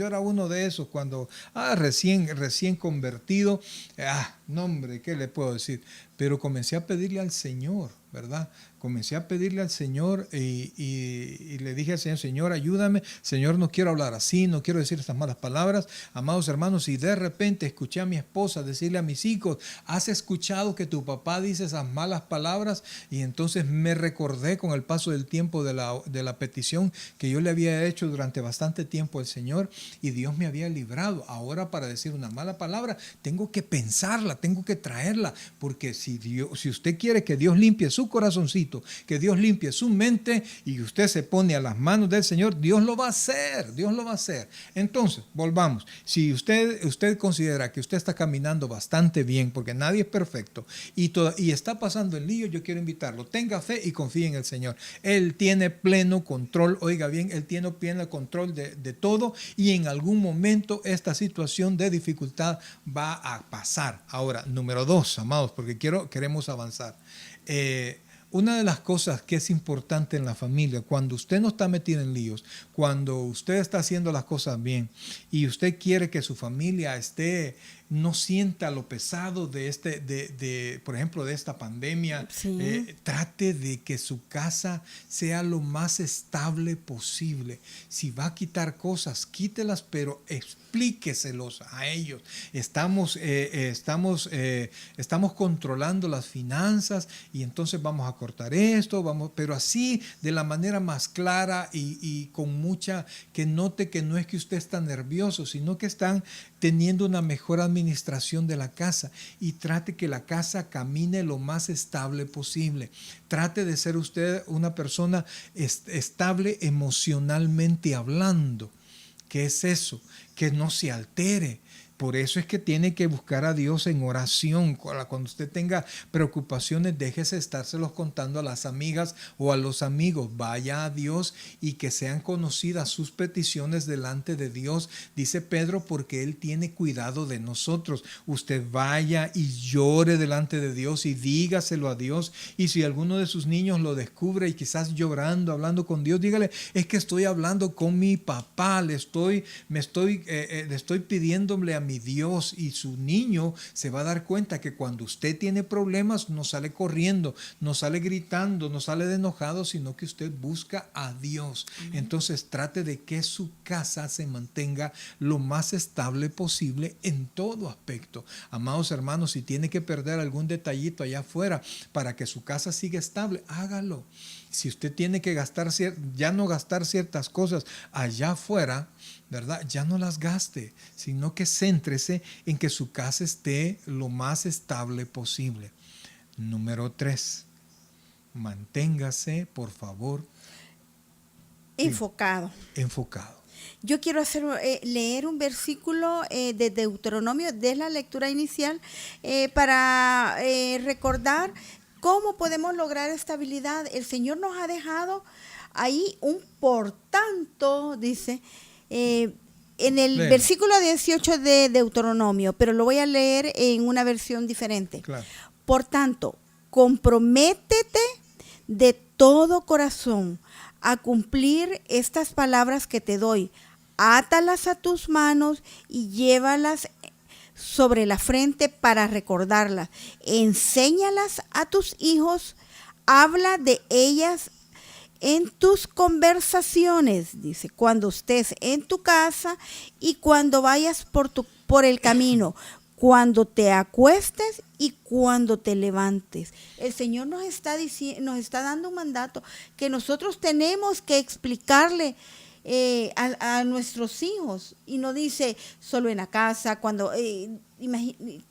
cuando recién convertido, no hombre, ¿qué le puedo decir? Pero comencé a pedirle al Señor, ¿verdad? Comencé a pedirle al Señor y le dije al Señor, Señor, ayúdame, Señor, no quiero hablar así, no quiero decir estas malas palabras, amados hermanos, y de repente escuché a mi esposa decirle a mis hijos, ¿has escuchado que tu papá dice esas malas palabras? Y entonces me recordé con el paso del tiempo de la petición que yo le había hecho durante bastante tiempo al Señor, y Dios me había librado. Ahora, para decir una mala palabra, tengo que pensarla, tengo que traerla, porque si usted quiere que Dios limpie su corazoncito, poquito, que Dios limpie su mente y usted se pone a las manos del Señor, Dios lo va a hacer, Dios lo va a hacer. Entonces, volvamos. Si usted considera que usted está caminando bastante bien, porque nadie es perfecto, y está pasando el lío, yo quiero invitarlo. Tenga fe y confíe en el Señor. Él tiene pleno control, oiga bien, Él tiene pleno control de todo, y en algún momento esta situación de dificultad va a pasar. Ahora, número 2, amados, porque queremos avanzar. Una de las cosas que es importante en la familia, cuando usted no está metido en líos, cuando usted está haciendo las cosas bien y usted quiere que su familia no sienta lo pesado por ejemplo, de esta pandemia, Sí. Trate de que su casa sea lo más estable posible. Si va a quitar cosas, quítelas, pero explíqueselos a ellos. Estamos controlando las finanzas y entonces vamos a cortar esto, pero así de la manera más clara y con mucha, que note que no es que usted está nervioso, sino que están teniendo una mejor administración de la casa, y trate que la casa camine lo más estable posible. Trate de ser usted una persona estable emocionalmente hablando. ¿Qué es eso? Que no se altere. Por eso es que tiene que buscar a Dios en oración. Cuando usted tenga preocupaciones, déjese estárselos contando a las amigas o a los amigos. Vaya a Dios y que sean conocidas sus peticiones delante de Dios. Dice Pedro, porque Él tiene cuidado de nosotros. Usted vaya y llore delante de Dios y dígaselo a Dios. Y si alguno de sus niños lo descubre y quizás llorando, hablando con Dios, dígale, es que estoy hablando con mi papá, le estoy pidiéndole a mi Dios, y su niño se va a dar cuenta que cuando usted tiene problemas no sale corriendo, no sale gritando, no sale de enojado, sino que usted busca a Dios. Entonces trate de que su casa se mantenga lo más estable posible en todo aspecto. Amados hermanos, si tiene que perder algún detallito allá afuera para que su casa siga estable, hágalo. Si usted tiene que ya no gastar ciertas cosas allá afuera, ¿verdad? Ya no las gaste, sino que céntrese en que su casa esté lo más estable posible. Número 3, manténgase, por favor, Enfocado. enfocado. Yo quiero leer un versículo de Deuteronomio de la lectura inicial para recordar cómo podemos lograr estabilidad. El Señor nos ha dejado ahí un por tanto, dice, en el versículo 18 de Deuteronomio, pero lo voy a leer en una versión diferente. Claro. Por tanto, comprométete de todo corazón a cumplir estas palabras que te doy. Átalas a tus manos y llévalas sobre la frente para recordarlas. Enséñalas a tus hijos, habla de ellas en tus conversaciones, dice, cuando estés en tu casa y cuando vayas por el camino, cuando te acuestes y cuando te levantes. El Señor nos está dando un mandato que nosotros tenemos que explicarle a nuestros hijos, y no dice solo en la casa, cuando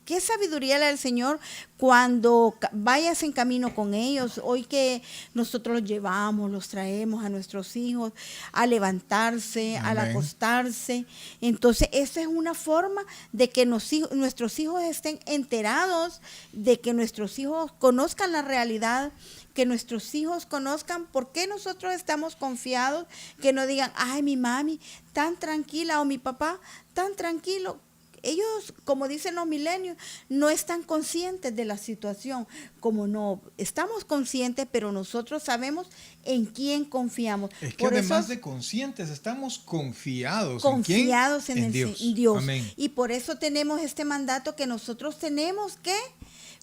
qué sabiduría la del Señor cuando vayas en camino con ellos. Hoy que nosotros los llevamos, los traemos a nuestros hijos a levantarse, Amén. al acostarse. Entonces esa es una forma de que nuestros hijos estén enterados, de que nuestros hijos conozcan la realidad, que nuestros hijos conozcan por qué nosotros estamos confiados, que no digan, ay, mi mami tan tranquila o mi papá tan tranquilo. Ellos, como dicen los milenios, no están conscientes de la situación. Como no estamos conscientes, pero nosotros sabemos en quién confiamos. Es que por además eso, de conscientes, estamos confiados. confiados ¿En quién? En Dios. Amén. Y por eso tenemos este mandato que nosotros tenemos que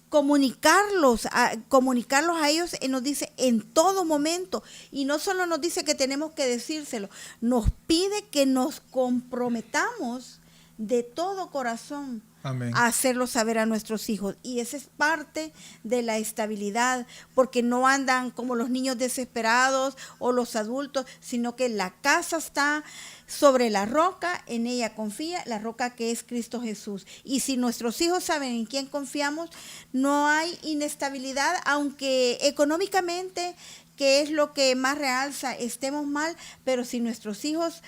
comunicarlos a ellos. Nos dice en todo momento, y no solo nos dice que tenemos que decírselo, nos pide que nos comprometamos de todo corazón Amén. a hacerlo saber a nuestros hijos. Y esa es parte de la estabilidad, porque no andan como los niños desesperados o los adultos, sino que la casa está sobre la roca, en ella confía, la roca que es Cristo Jesús. Y si nuestros hijos saben en quién confiamos, no hay inestabilidad, aunque económicamente, que es lo que más realza, estemos mal, pero si nuestros hijos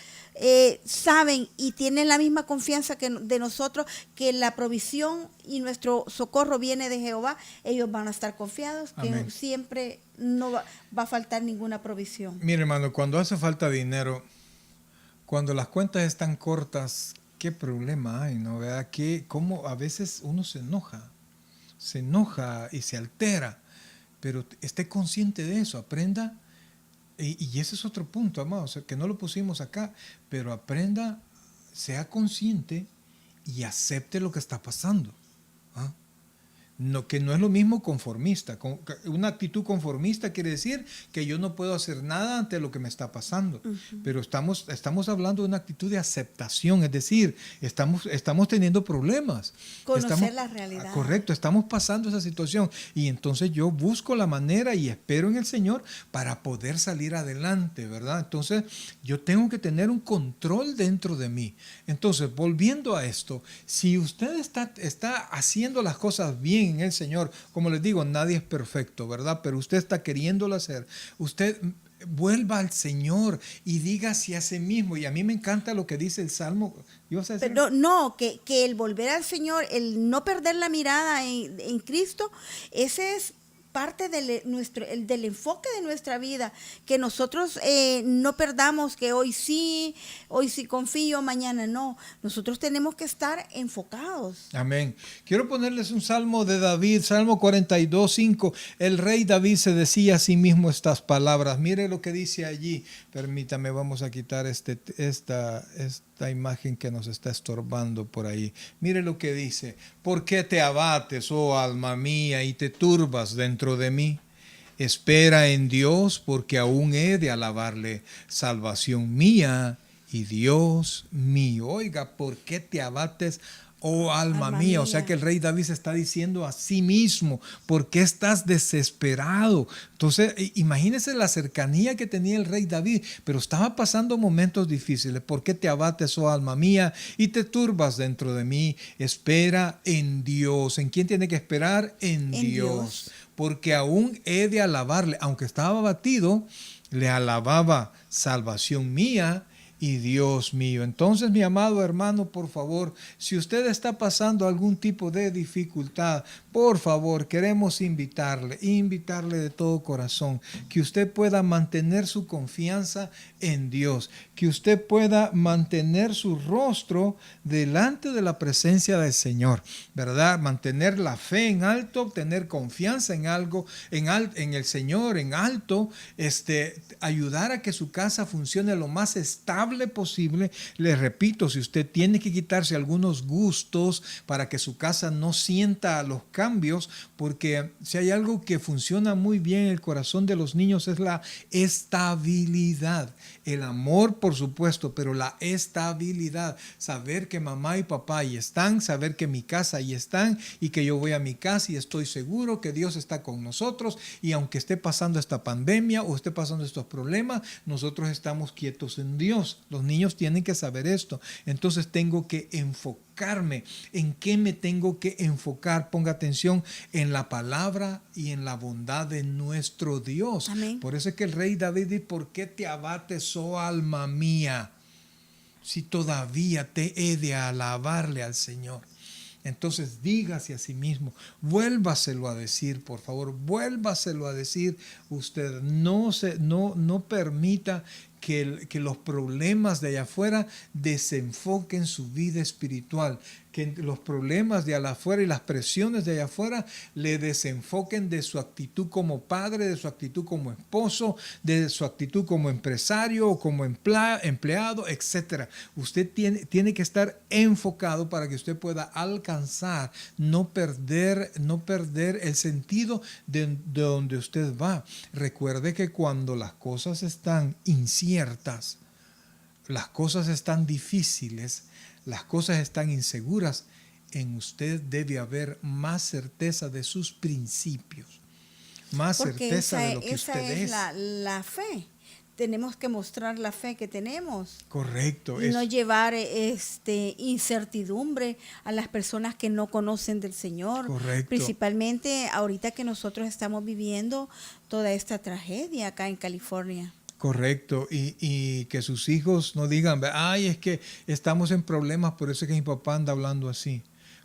saben y tienen la misma confianza que de nosotros, que la provisión y nuestro socorro viene de Jehová, ellos van a estar confiados que Amén. siempre no va a faltar ninguna provisión. Mire, hermano, cuando hace falta dinero, cuando las cuentas están cortas, qué problema hay, ¿no? ¿Verdad? Cómo a veces uno se enoja y se altera, pero esté consciente de eso, aprenda. Y ese es otro punto, amado, o sea, que no lo pusimos acá, pero aprenda, sea consciente y acepte lo que está pasando. ¿Ah? No, que no es lo mismo conformista. Una actitud conformista quiere decir que yo no puedo hacer nada ante lo que me está pasando. Pero estamos hablando de una actitud de aceptación, es decir, estamos teniendo problemas. Conocer la realidad. Correcto, estamos pasando esa situación y entonces yo busco la manera y espero en el Señor para poder salir adelante, ¿verdad? Entonces yo tengo que tener un control dentro de mí. Entonces, volviendo a esto, si usted está haciendo las cosas bien en el Señor, como les digo, nadie es perfecto, ¿verdad? Pero usted está queriéndolo hacer, usted vuelva al Señor y dígase a sí mismo, y a mí me encanta lo que dice el Salmo. ¿Ibas a decir? Pero no, que el volver al Señor, el no perder la mirada en Cristo, ese es parte del enfoque de nuestra vida, que nosotros no perdamos que hoy sí confío, mañana no. Nosotros tenemos que estar enfocados. Amén. Quiero ponerles un salmo de David, Salmo 42:5. El rey David se decía a sí mismo estas palabras. Mire lo que dice allí. Permítame, vamos a quitar esta imagen que nos está estorbando por ahí. Mire lo que dice. ¿Por qué te abates, oh alma mía, y te turbas dentro de mí? Espera en Dios, porque aún he de alabarle, salvación mía y Dios mío. Oiga, ¿por qué te abates, oh alma mía? O sea que el rey David se está diciendo a sí mismo, ¿por qué estás desesperado? Entonces, imagínese la cercanía que tenía el rey David, pero estaba pasando momentos difíciles. ¿Por qué te abates, oh alma mía, y te turbas dentro de mí? Espera en Dios. ¿En quién tiene que esperar? En Dios. Porque aún he de alabarle, aunque estaba abatido, le alababa, salvación mía y Dios mío. Entonces, mi amado hermano, por favor, si usted está pasando algún tipo de dificultad, por favor, queremos invitarle de todo corazón, que usted pueda mantener su confianza en Dios, que usted pueda mantener su rostro delante de la presencia del Señor, ¿verdad? Mantener la fe en alto, tener confianza en algo, en el Señor, en alto, ayudar a que su casa funcione lo más estable posible. Les repito, si usted tiene que quitarse algunos gustos para que su casa no sienta los cambios, porque si hay algo que funciona muy bien en el corazón de los niños es la estabilidad. El amor, por supuesto, pero la estabilidad. Saber que mamá y papá ahí están, saber que mi casa ahí están y que yo voy a mi casa y estoy seguro que Dios está con nosotros, y aunque esté pasando esta pandemia o esté pasando estos problemas, nosotros estamos quietos en Dios. Los niños tienen que saber esto. Entonces tengo que enfocarme. ¿En qué me tengo que enfocar? Ponga atención en la palabra y en la bondad de nuestro Dios. Amén. Por eso es que el rey David dice, ¿por qué te abates, oh alma mía, si todavía te he de alabarle al Señor? Entonces dígase a sí mismo, vuélvaselo a decir, por favor, vuélvaselo a decir usted. No permita que los problemas de allá afuera desenfoquen su vida espiritual, que los problemas de allá afuera y las presiones de allá afuera le desenfoquen de su actitud como padre, de su actitud como esposo, de su actitud como empresario o como empleado, etc. Usted tiene que estar enfocado para que usted pueda alcanzar, no perder el sentido de donde usted va. Recuerde que cuando las cosas están inciertas, las cosas están difíciles, las cosas están inseguras, en usted debe haber más certeza de sus principios, más Porque certeza de lo que esa usted es es. la fe. Tenemos que mostrar la fe que tenemos. Correcto. Y no llevar incertidumbre a las personas que no conocen del Señor. Correcto. Principalmente ahorita que nosotros estamos viviendo toda esta tragedia acá en California. Correcto, y que sus hijos no digan, ay, es que estamos en problemas, por eso es que mi papá anda hablando así.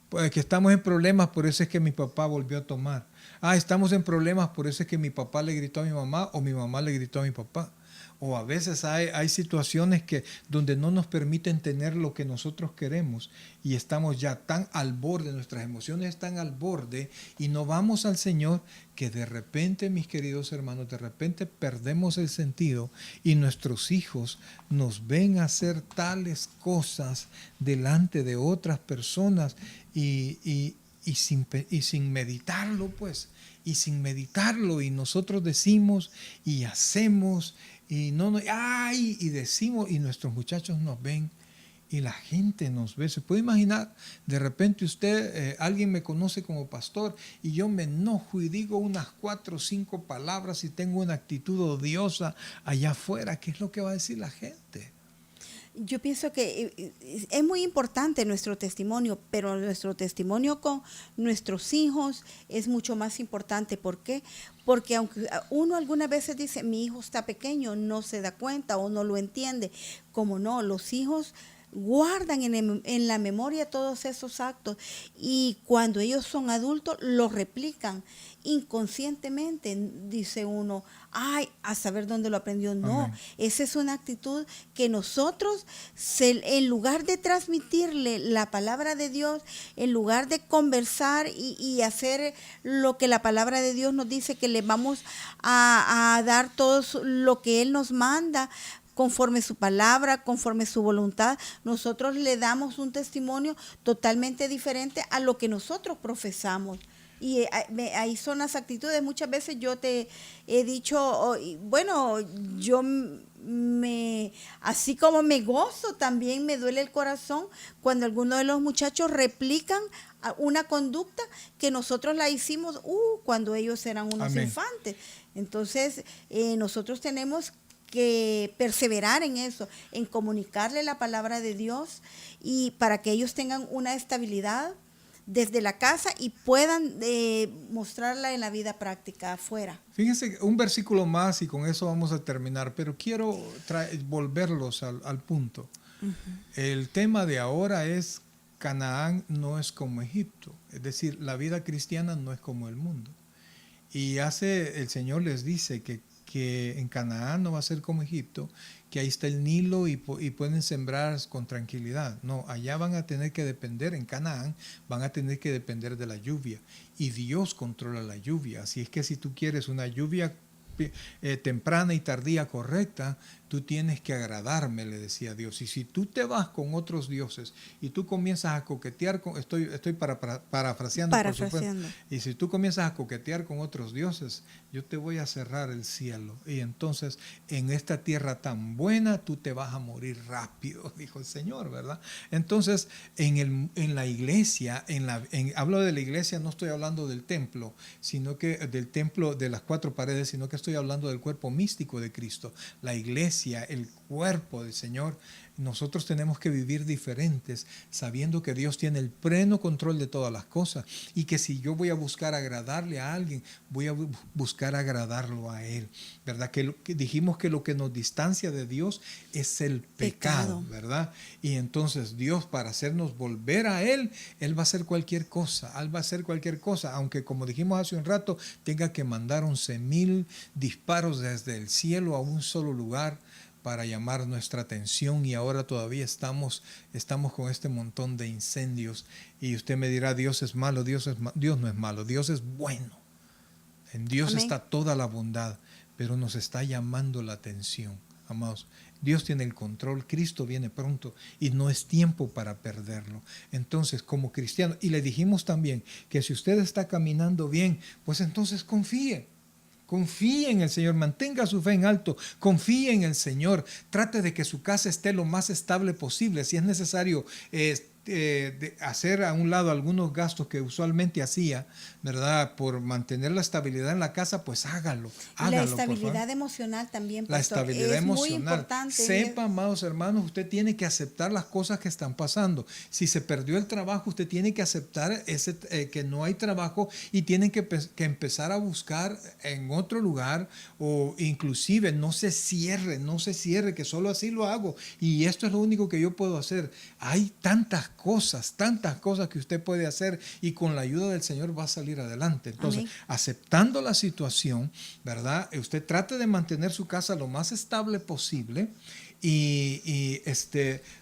Pues que estamos en problemas, por eso es que mi papá volvió a tomar. Ah, estamos en problemas, por eso es que mi papá le gritó a mi mamá o mi mamá le gritó a mi papá. O a veces hay situaciones donde no nos permiten tener lo que nosotros queremos y estamos ya tan al borde, nuestras emociones están al borde y no vamos al Señor, que de repente, mis queridos hermanos, de repente perdemos el sentido y nuestros hijos nos ven hacer tales cosas delante de otras personas y sin meditarlo, pues, y sin meditarlo, y nosotros decimos y hacemos y decimos, y nuestros muchachos nos ven y la gente nos ve. ¿Se puede imaginar? De repente alguien me conoce como pastor y yo me enojo y digo unas 4 o 5 palabras y tengo una actitud odiosa allá afuera. ¿Qué es lo que va a decir la gente? Yo pienso que es muy importante nuestro testimonio, pero nuestro testimonio con nuestros hijos es mucho más importante. ¿Por qué? Porque aunque uno algunas veces dice, mi hijo está pequeño, no se da cuenta o no lo entiende, como no, los hijos guardan en la memoria todos esos actos y cuando ellos son adultos los replican inconscientemente. Dice uno, ay, a saber dónde lo aprendió. No, Amén. esa es una actitud que nosotros, en lugar de transmitirle la palabra de Dios, en lugar de conversar y hacer lo que la palabra de Dios nos dice, que le vamos a dar todo lo que Él nos manda, conforme su palabra, conforme su voluntad, nosotros le damos un testimonio totalmente diferente a lo que nosotros profesamos. Y ahí son las actitudes. Muchas veces yo te he dicho, bueno, así como me gozo, también me duele el corazón cuando algunos de los muchachos replican una conducta que nosotros la hicimos cuando ellos eran unos Amén. infantes. Entonces, nosotros tenemos que perseverar en eso, en comunicarle la palabra de Dios y para que ellos tengan una estabilidad desde la casa y puedan mostrarla en la vida práctica afuera. Fíjense, un versículo más y con eso vamos a terminar, pero quiero volverlos al punto. Uh-huh. El tema de ahora es Canaán no es como Egipto, es decir, la vida cristiana no es como el mundo. Y el Señor les dice que en Canaán no va a ser como Egipto, que ahí está el Nilo y pueden sembrar con tranquilidad. No, allá van a tener que depender, en Canaán van a tener que depender de la lluvia. Y Dios controla la lluvia. Así es que si tú quieres una lluvia temprana y tardía correcta, tú tienes que agradarme, le decía Dios. Y si tú te vas con otros dioses y tú comienzas a coquetear con, estoy parafraseando, por supuesto, y si tú comienzas a coquetear con otros dioses, yo te voy a cerrar el cielo. Y entonces en esta tierra tan buena tú te vas a morir rápido, dijo el Señor, ¿verdad? Entonces en la iglesia, hablo de la iglesia, no estoy hablando del templo, sino que del templo de las 4 paredes, sino que estoy hablando del cuerpo místico de Cristo, la iglesia, el cuerpo del Señor. Nosotros tenemos que vivir diferentes, sabiendo que Dios tiene el pleno control de todas las cosas y que si yo voy a buscar agradarle a alguien, voy a buscar agradarlo a Él, ¿verdad? Que dijimos que lo que nos distancia de Dios es el pecado, ¿verdad? Y entonces Dios, para hacernos volver a Él, Él va a hacer cualquier cosa, aunque como dijimos hace un rato, tenga que mandar 11,000 disparos desde el cielo a un solo lugar para llamar nuestra atención, y ahora todavía estamos con este montón de incendios. Y usted me dirá, Dios es malo. Dios no es malo, Dios es bueno. En Dios Amén. Está toda la bondad, pero nos está llamando la atención, amados. Dios tiene el control, Cristo viene pronto y no es tiempo para perderlo. Entonces, como cristiano, y le dijimos también que si usted está caminando bien, pues entonces confíe. Confíe en el Señor, mantenga su fe en alto, confíe en el Señor, trate de que su casa esté lo más estable posible. Si es necesario de hacer a un lado algunos gastos que usualmente hacía, ¿verdad? Por mantener la estabilidad en la casa, pues hágalo. La estabilidad emocional también, pastor. La estabilidad es emocional. Muy importante. Sepa, amados hermanos, usted tiene que aceptar las cosas que están pasando. Si se perdió el trabajo, usted tiene que aceptar que no hay trabajo y tiene que empezar a buscar en otro lugar, o inclusive no se cierre, que solo así lo hago y esto es lo único que yo puedo hacer. Hay tantas cosas que usted puede hacer y con la ayuda del Señor va a salir adelante. Entonces, amén, aceptando la situación, ¿verdad? Usted trate de mantener su casa lo más estable posible. Y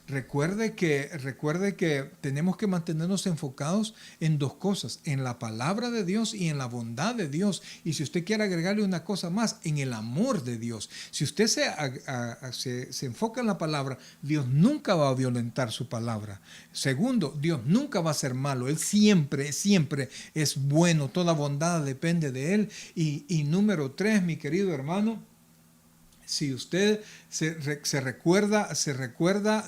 recuerde que tenemos que mantenernos enfocados en dos cosas, en la palabra de Dios y en la bondad de Dios. Y si usted quiere agregarle una cosa más, en el amor de Dios. Si usted se enfoca en la palabra, Dios nunca va a violentar su palabra. Segundo, Dios nunca va a ser malo. Él siempre es bueno. Toda bondad depende de Él. Y número 3, mi querido hermano, si usted se recuerda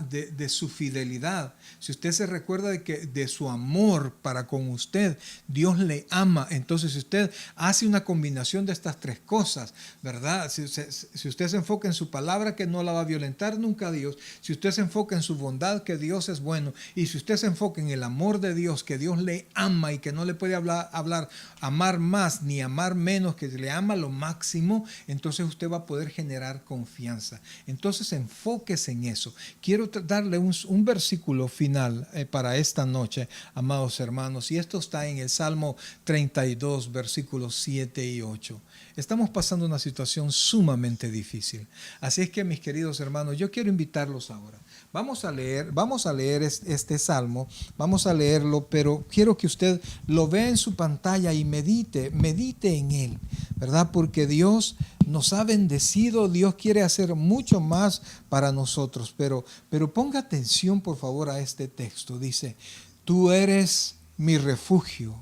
de su fidelidad, si usted se recuerda de su amor para con usted, Dios le ama. Entonces, si usted hace una combinación de estas tres cosas, ¿verdad? Si usted se enfoca en su palabra, que no la va a violentar nunca a Dios, si usted se enfoca en su bondad, que Dios es bueno, y si usted se enfoca en el amor de Dios, que Dios le ama y que no le puede amar más ni amar menos, que le ama lo máximo, entonces usted va a poder generar confianza. Entonces enfóquese en eso. Quiero darle un versículo final para esta noche, amados hermanos, y esto está en el Salmo 32, versículos 7 y 8. Estamos pasando una situación sumamente difícil. Así es que, mis queridos hermanos, yo quiero invitarlos ahora. Vamos a leer este salmo, vamos a leerlo, pero quiero que usted lo vea en su pantalla y medite en él, ¿verdad? Porque Dios nos ha bendecido, Dios quiere hacer mucho más para nosotros, pero ponga atención, por favor, a este texto. Dice: tú eres mi refugio,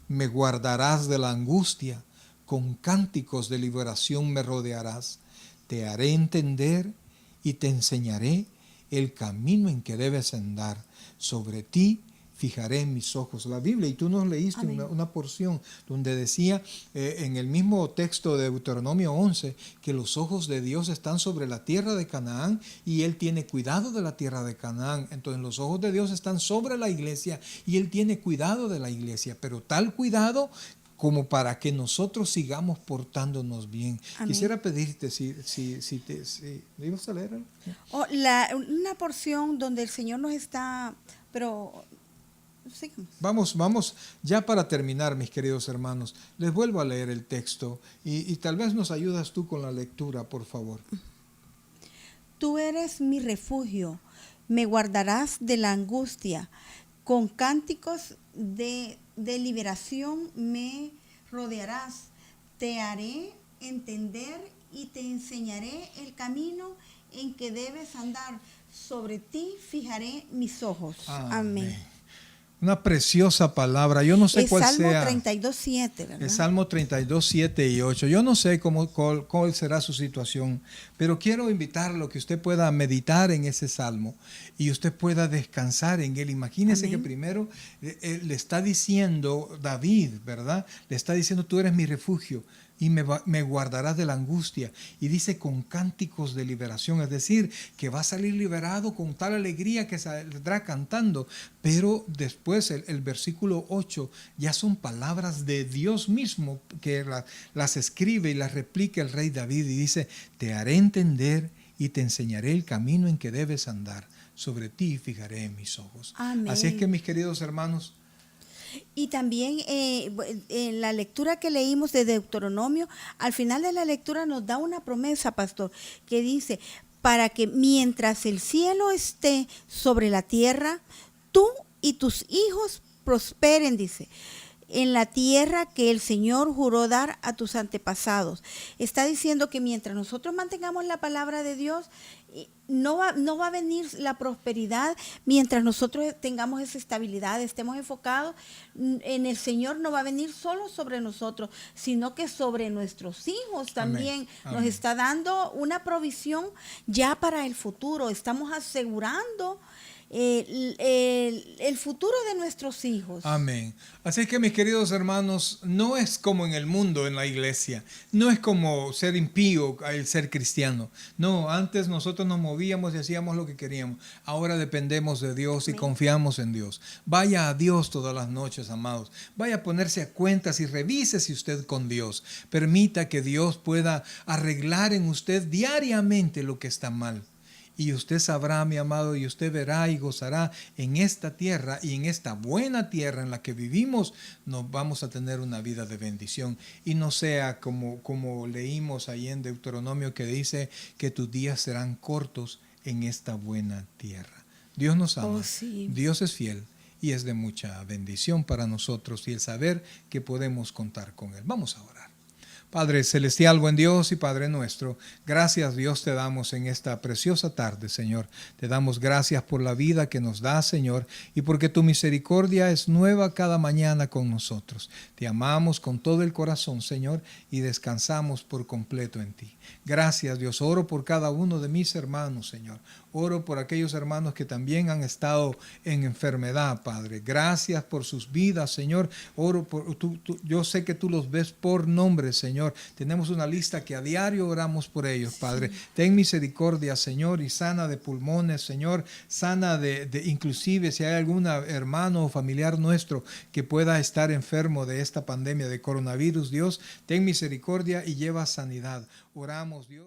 me guardarás de la angustia, con cánticos de liberación me rodearás, te haré entender y te enseñaré el camino en que debes andar. Sobre ti fijaré mis ojos. La Biblia, y tú nos leíste una porción donde decía en el mismo texto de Deuteronomio 11 que los ojos de Dios están sobre la tierra de Canaán y Él tiene cuidado de la tierra de Canaán. Entonces los ojos de Dios están sobre la iglesia y Él tiene cuidado de la iglesia, pero tal cuidado como para que nosotros sigamos portándonos bien. Amén. Quisiera pedirte si ¿me ibas a leer? Una porción donde el Señor nos está, pero sigamos. Vamos ya para terminar, mis queridos hermanos. Les vuelvo a leer el texto y tal vez nos ayudas tú con la lectura, por favor. Tú eres mi refugio, me guardarás de la angustia, con cánticos de liberación me rodearás, te haré entender y te enseñaré el camino en que debes andar, sobre ti fijaré mis ojos. Amén. Una preciosa palabra. Yo no sé cuál sea. Salmo 32:7, ¿verdad? El Salmo 32:7 y 8. Yo no sé cuál será su situación, pero quiero invitarlo a que usted pueda meditar en ese Salmo y usted pueda descansar en él. Imagínese que primero le está diciendo David, ¿verdad? Le está diciendo: tú eres mi refugio y me guardarás de la angustia. Y dice: con cánticos de liberación, es decir, que va a salir liberado con tal alegría que saldrá cantando. Pero después el versículo 8 ya son palabras de Dios mismo que las escribe y las replica el rey David y dice: te haré entender y te enseñaré el camino en que debes andar. Sobre ti fijaré mis ojos. Amén. Así es que, mis queridos hermanos, y también en la lectura que leímos de Deuteronomio, al final de la lectura nos da una promesa, pastor, que dice: para que mientras el cielo esté sobre la tierra, tú y tus hijos prosperen, dice. en la tierra que el Señor juró dar a tus antepasados. Está diciendo que mientras nosotros mantengamos la palabra de Dios, no va a venir la prosperidad mientras nosotros tengamos esa estabilidad, estemos enfocados en el Señor. No va a venir solo sobre nosotros, sino que sobre nuestros hijos también. Amén. Nos está dando una provisión ya para el futuro. Estamos asegurando el futuro de nuestros hijos. Amén. Así que, mis queridos hermanos, no es como en el mundo, en la iglesia. No es como ser impío el ser cristiano. No, antes nosotros nos movíamos y hacíamos lo que queríamos. Ahora dependemos de Dios y confiamos en Dios. Vaya a Dios todas las noches, amados. Vaya a ponerse a cuentas y revísese usted con Dios. Permita que Dios pueda arreglar en usted diariamente lo que está mal. Y usted sabrá, mi amado, y usted verá y gozará en esta tierra, y en esta buena tierra en la que vivimos, nos vamos a tener una vida de bendición. Y no sea como leímos ahí en Deuteronomio, que dice que tus días serán cortos en esta buena tierra. Dios nos ama, Oh, sí. Dios es fiel y es de mucha bendición para nosotros, y el saber que podemos contar con Él. Vamos a orar. Padre celestial, buen Dios y Padre nuestro, gracias Dios te damos en esta preciosa tarde, Señor. Te damos gracias por la vida que nos das, Señor, y porque tu misericordia es nueva cada mañana con nosotros. Te amamos con todo el corazón, Señor, y descansamos por completo en ti. Gracias, Dios. Oro por cada uno de mis hermanos, Señor. Oro por aquellos hermanos que también han estado en enfermedad, Padre. Gracias por sus vidas, Señor. Oro por yo sé que tú los ves por nombre, Señor. Tenemos una lista que a diario oramos por ellos, Padre. Sí. Ten misericordia, Señor, y sana de pulmones, Señor. Sana de inclusive si hay algún hermano o familiar nuestro que pueda estar enfermo de esta pandemia de coronavirus, Dios, ten misericordia y lleva sanidad. Oramos, Dios.